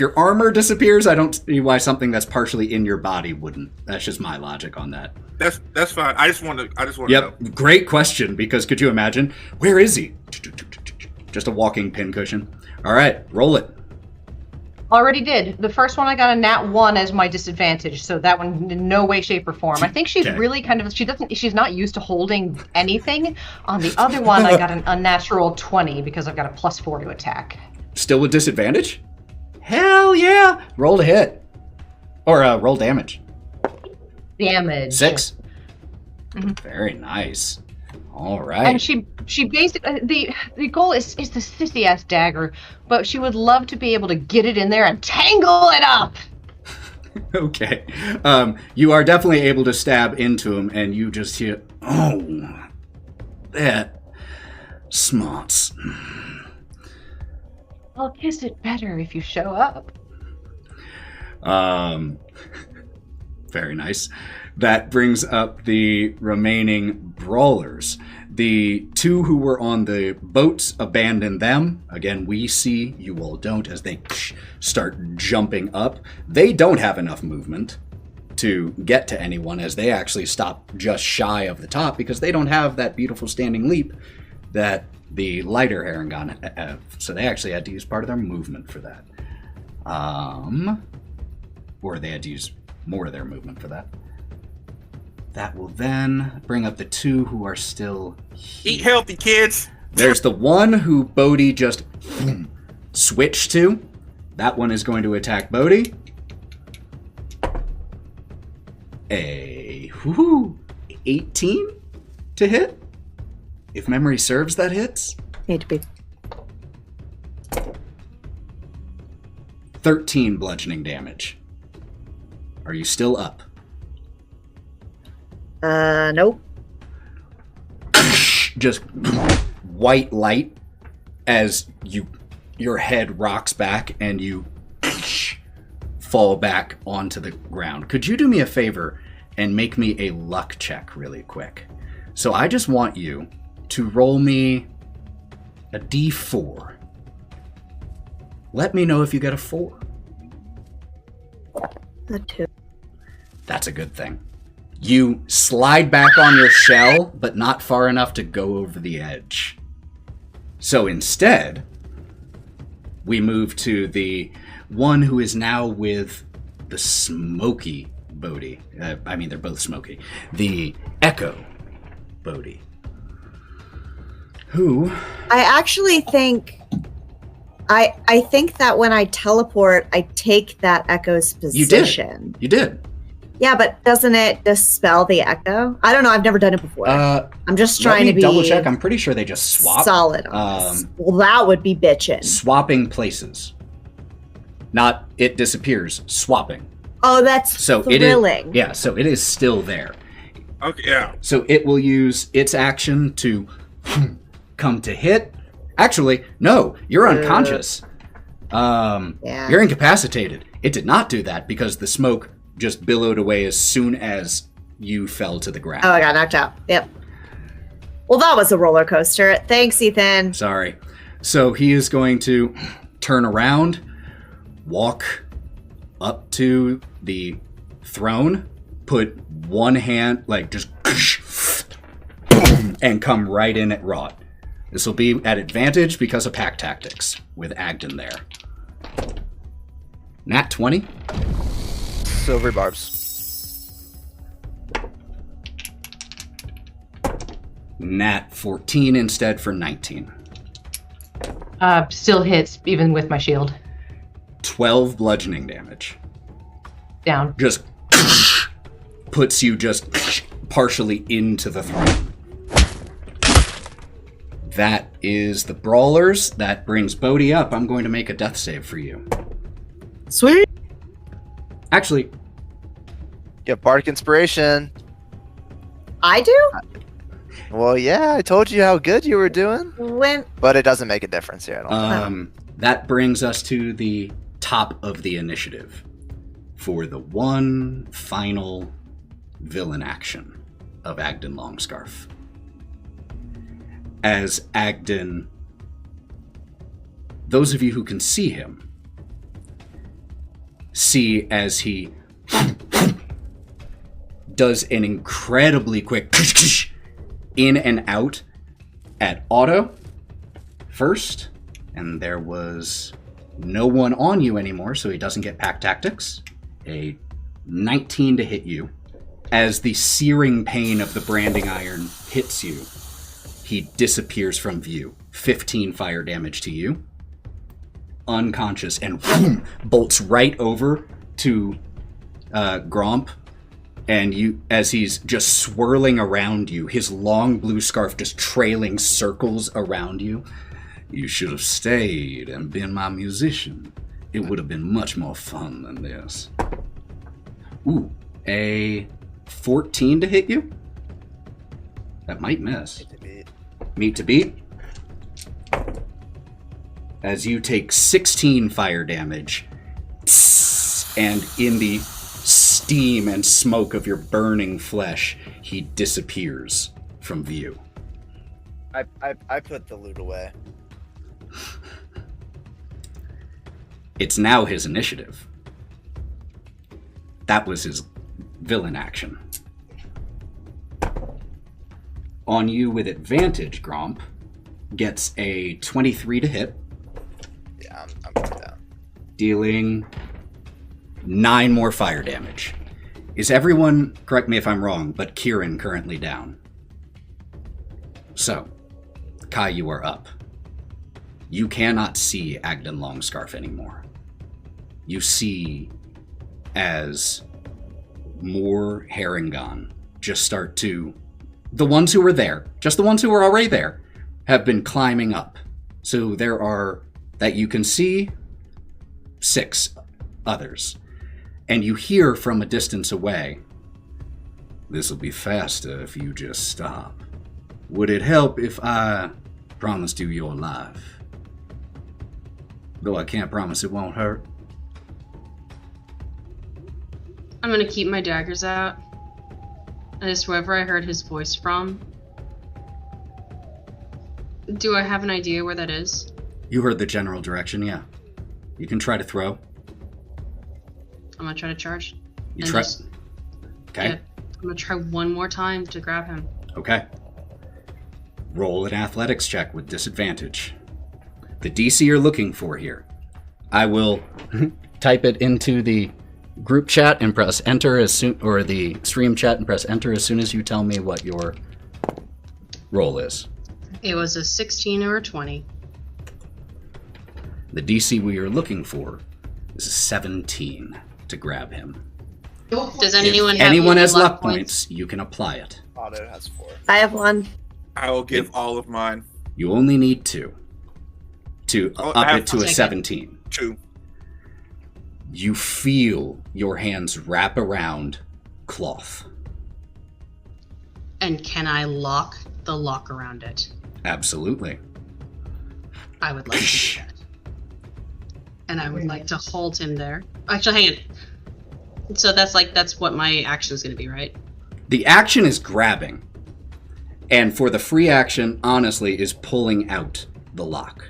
your armor disappears, I don't see why something that's partially in your body wouldn't. That's just my logic on that. That's fine. I just want to know. Yep, great question. Because could you imagine? Where is he? Just a walking pincushion. All right, roll it. Already did. The first one I got a nat 1 as my disadvantage, so that one in no way, shape, or form. I think she's really kind of she's not used to holding anything. On the other one, I got an unnatural 20 because I've got a +4 to attack. Still with disadvantage? Hell yeah! Roll to hit. Or roll damage. Damage. 6. Mm-hmm. Very nice. All right. And she basically the goal is the sissy ass dagger, but she would love to be able to get it in there and tangle it up. Okay. You are definitely able to stab into him, and you just hear, oh, that smarts. I'll kiss it better if you show up. Very nice. That brings up the remaining brawlers. The 2 who were on the boats abandoned them. Again, we see, you all don't, as they start jumping up. They don't have enough movement to get to anyone, as they actually stop just shy of the top because they don't have that beautiful standing leap that the lighter harengon have. So they actually had to use part of their movement for that. Or they had to use more of their movement for that. That will then bring up the 2 who are still here. Eat healthy, kids. There's the one who Bodie just switched to. That one is going to attack Bodie. 18 to hit. If memory serves, that hits. Need to be 13 bludgeoning damage. Are you still up? Nope. Just white light as your head rocks back and you fall back onto the ground. Could you do me a favor and make me a luck check really quick? So I just want you to roll me a D4. Let me know if you get a 4. A 2. That's a good thing. You slide back on your shell, but not far enough to go over the edge. So instead, we move to the one who is now with the smoky Bodie. I mean, they're both smoky. The Echo Bodie. Who? I actually think... I think that when I teleport, I take that Echo's position. You did. Yeah, but doesn't it dispel the Echo? I don't know. I've never done it before. I'm just trying to be... double check. I'm pretty sure they just swap. Solid on this. Well, that would be bitchin'. Swapping places. Not it disappears. Swapping. Oh, that's so thrilling. So it is still there. Okay, yeah. So it will use its action to come to hit. Actually, no, you're unconscious. You're incapacitated. It did not do that because the smoke just billowed away as soon as you fell to the ground. Oh, I got knocked out. Yep. Well, that was a roller coaster. Thanks, Ethan. Sorry. So he is going to turn around, walk up to the throne, put one hand, like just, and come right in at Wraught. This will be at advantage because of pack tactics with Agdon there. Nat 20. Silvery barbs. Nat 14 instead for 19. Still hits even with my shield. 12 bludgeoning damage. Down. Just puts you just partially into the throne. That is the brawlers. That brings Bodie up. I'm going to make a death save for you. Sweet. Actually, Get Bardic Inspiration. I do? Well, yeah, I told you how good you were doing. When? But it doesn't make a difference here, I don't think. That brings us to the top of the initiative for the one final villain action of Agdon Longscarf. As Agdon, those of you who can see him, see as he does an incredibly quick in and out at Otto first, and there was no one on you anymore, so he doesn't get pack tactics. A 19 to hit you. As the searing pain of the branding iron hits you, he disappears from view. 15 fire damage to you. Unconscious, and whoom, bolts right over to Gromp. And you, as he's just swirling around you, his long blue scarf just trailing circles around you. You should have stayed and been my musician. It would have been much more fun than this. Ooh, a 14 to hit you? That might miss. Meet to beat. As you take 16 fire damage, and in the steam and smoke of your burning flesh, he disappears from view. I put the loot away. It's now his initiative. That was his villain action. On you with advantage, Gromp gets a 23 to hit. Yeah, I'm putting down. Dealing 9 more fire damage. Is everyone, correct me if I'm wrong, but Kieren currently down? So, Kai, you are up. You cannot see Agdon Longscarf anymore. You see as more harengon just start to... The ones who were there, just the ones who were already there, have been climbing up. So there are, that you can see, 6 others. And you hear from a distance away, "This'll be faster if you just stop. Would it help if I promised you your life? Though I can't promise it won't hurt." I'm gonna keep my daggers out. And just whoever I heard his voice from. Do I have an idea where that is? You heard the general direction, yeah. You can try to throw. I'm gonna try to charge. You try. Okay. Yeah, I'm gonna try one more time to grab him. Okay. Roll an athletics check with disadvantage. The DC you're looking for here. I will type it into the group chat and press enter as soon, or the stream chat and press enter as soon as you tell me what your roll is. It was a 16 or a 20. The DC we are looking for is a 17 to grab him. Does If anyone have anyone any has luck points, you can apply it. Otto has 4. I have one. I will give all of mine. You only need 2 to up it to I'll a take it. 2. 17. You feel your hands wrap around cloth. And can I lock the lock around it? Absolutely. I would like to do that. And I would like to hold him there. Actually, hang on. So that's what my action is going to be, right? The action is grabbing. And for the free action, honestly, is pulling out the lock.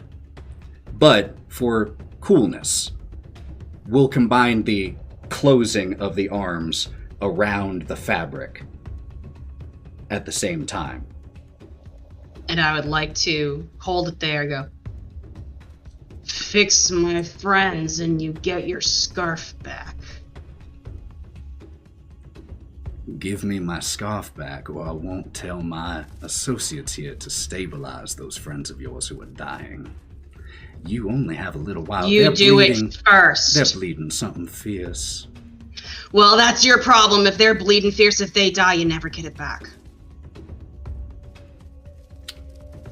But for coolness, we'll combine the closing of the arms around the fabric at the same time. And I would like to hold it there and go, fix my friends and you get your scarf back. Give me my scarf back, or I won't tell my associates here to stabilize those friends of yours who are dying. You only have a little while. You They're do bleeding, it first. They're bleeding something fierce. Well, that's your problem. If they're bleeding fierce, if they die, you never get it back.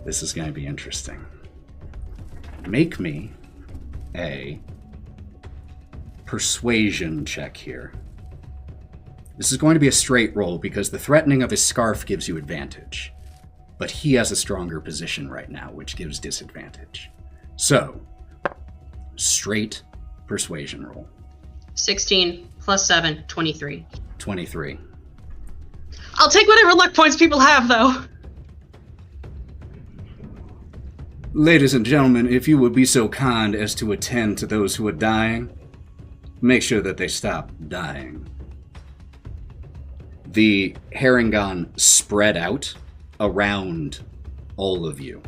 This is going to be interesting. Make me a persuasion check here. This is going to be a straight roll because the threatening of his scarf gives you advantage. But he has a stronger position right now, which gives disadvantage. So, straight persuasion roll. 16 plus 7, 23. 23. I'll take whatever luck points people have, though. Ladies and gentlemen, if you would be so kind as to attend to those who are dying, make sure that they stop dying. The harengon spread out around all of you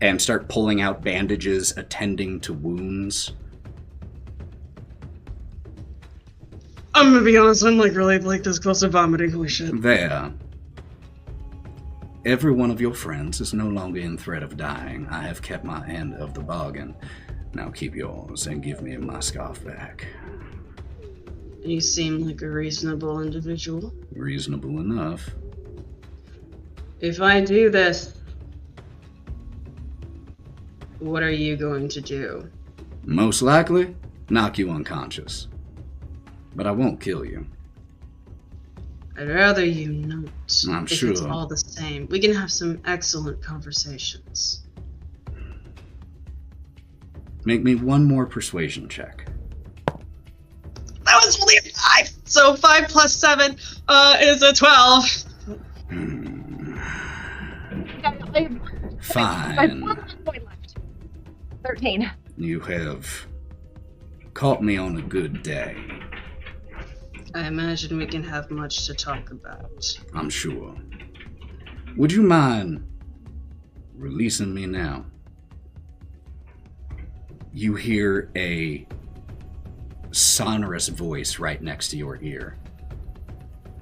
and start pulling out bandages, attending to wounds. I'm gonna be honest, I'm really this close to vomiting. Holy shit. There. Every one of your friends is no longer in threat of dying. I have kept my end of the bargain. Now keep yours and give me my scarf back. You seem like a reasonable individual. Reasonable enough. If I do this, what are you going to do? Most likely, knock you unconscious. But I won't kill you. I'd rather you not. I'm if sure. It's all the same. We can have some excellent conversations. Make me one more persuasion check. That was only a 5! So 5 plus 7 is a 12. Fine. 13. You have caught me on a good day. I imagine we can have much to talk about. I'm sure. Would you mind releasing me now? You hear a sonorous voice right next to your ear.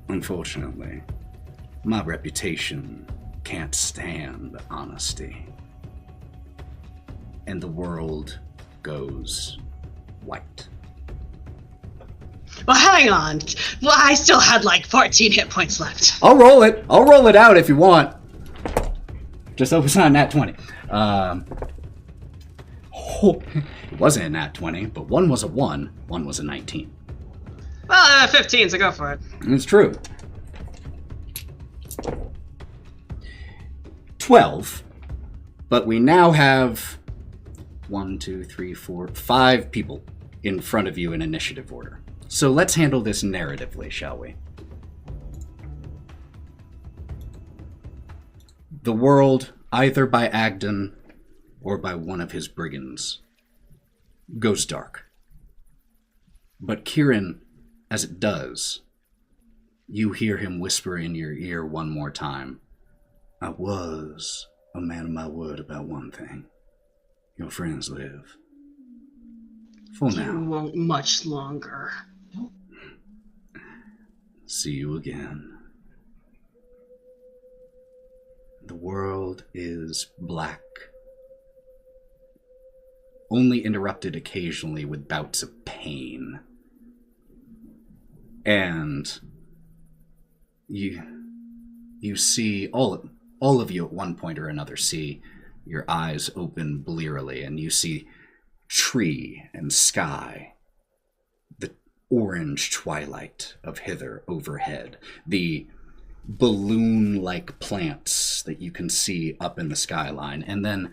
Unfortunately, my reputation can't stand honesty. And the world goes white. Well, hang on. Well, I still had 14 hit points left. I'll roll it. I'll roll it out if you want. Just hope it's not a nat 20. It wasn't a nat 20, but one was a 1, one was a 19. Well, I'm at 15, so go for it. It's true. 12, but we now have 1, 2, 3, 4, 5 people in front of you in initiative order. So let's handle this narratively, shall we? The world either by Agdon or by one of his brigands, goes dark. But Kieren, as it does, you hear him whisper in your ear one more time. I was a man of my word about one thing. Your friends live. For now. You won't much longer. See you again. The world is black, only interrupted occasionally with bouts of pain. And you see, all of you at one point or another see your eyes open blearily, and you see tree and sky, the orange twilight of hither overhead, the balloon-like plants that you can see up in the skyline, and then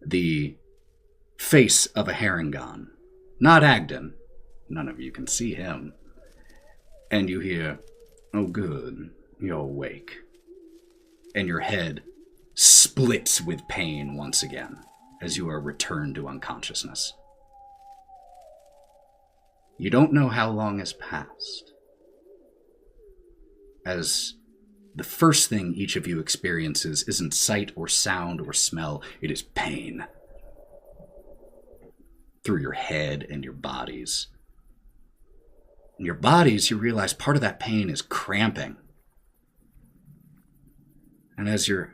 the face of a harengon. Not Agdon. None of you can see him. And you hear, oh good, you're awake. And your head splits with pain once again as you are returned to unconsciousness. You don't know how long has passed, as the first thing each of you experiences isn't sight or sound or smell, it is pain. Through your head and your bodies. In your bodies, you realize part of that pain is cramping. And as your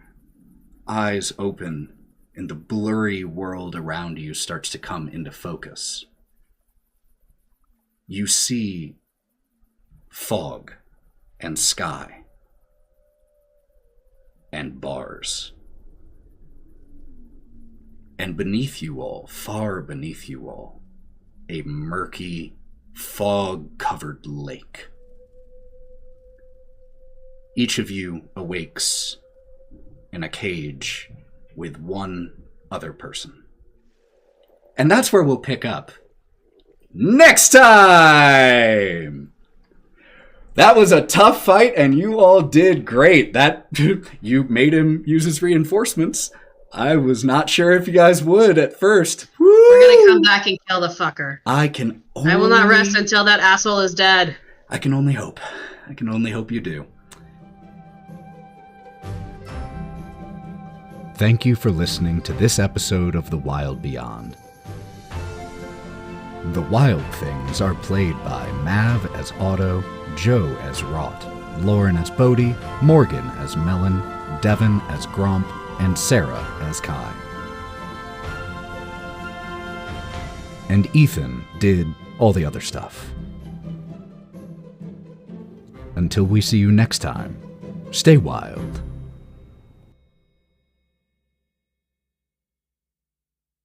eyes open and the blurry world around you starts to come into focus, you see fog and sky and bars. And beneath you all, far beneath you all, a murky, fog-covered lake. Each of you awakes in a cage with one other person. And that's where we'll pick up next time! That was a tough fight, and you all did great. That you made him use his reinforcements. I was not sure if you guys would at first. Woo! We're gonna come back and kill the fucker. I will not rest until that asshole is dead. I can only hope. I can only hope you do. Thank you for listening to this episode of The Wild Beyond. The Wylde Things are played by Mav as Otto, Joe as Wraught, Lauren as Bodie, Morgan as Melon, Devon as Gromp, and Sarah as Kai. And Ethan did all the other stuff. Until we see you next time, stay wild.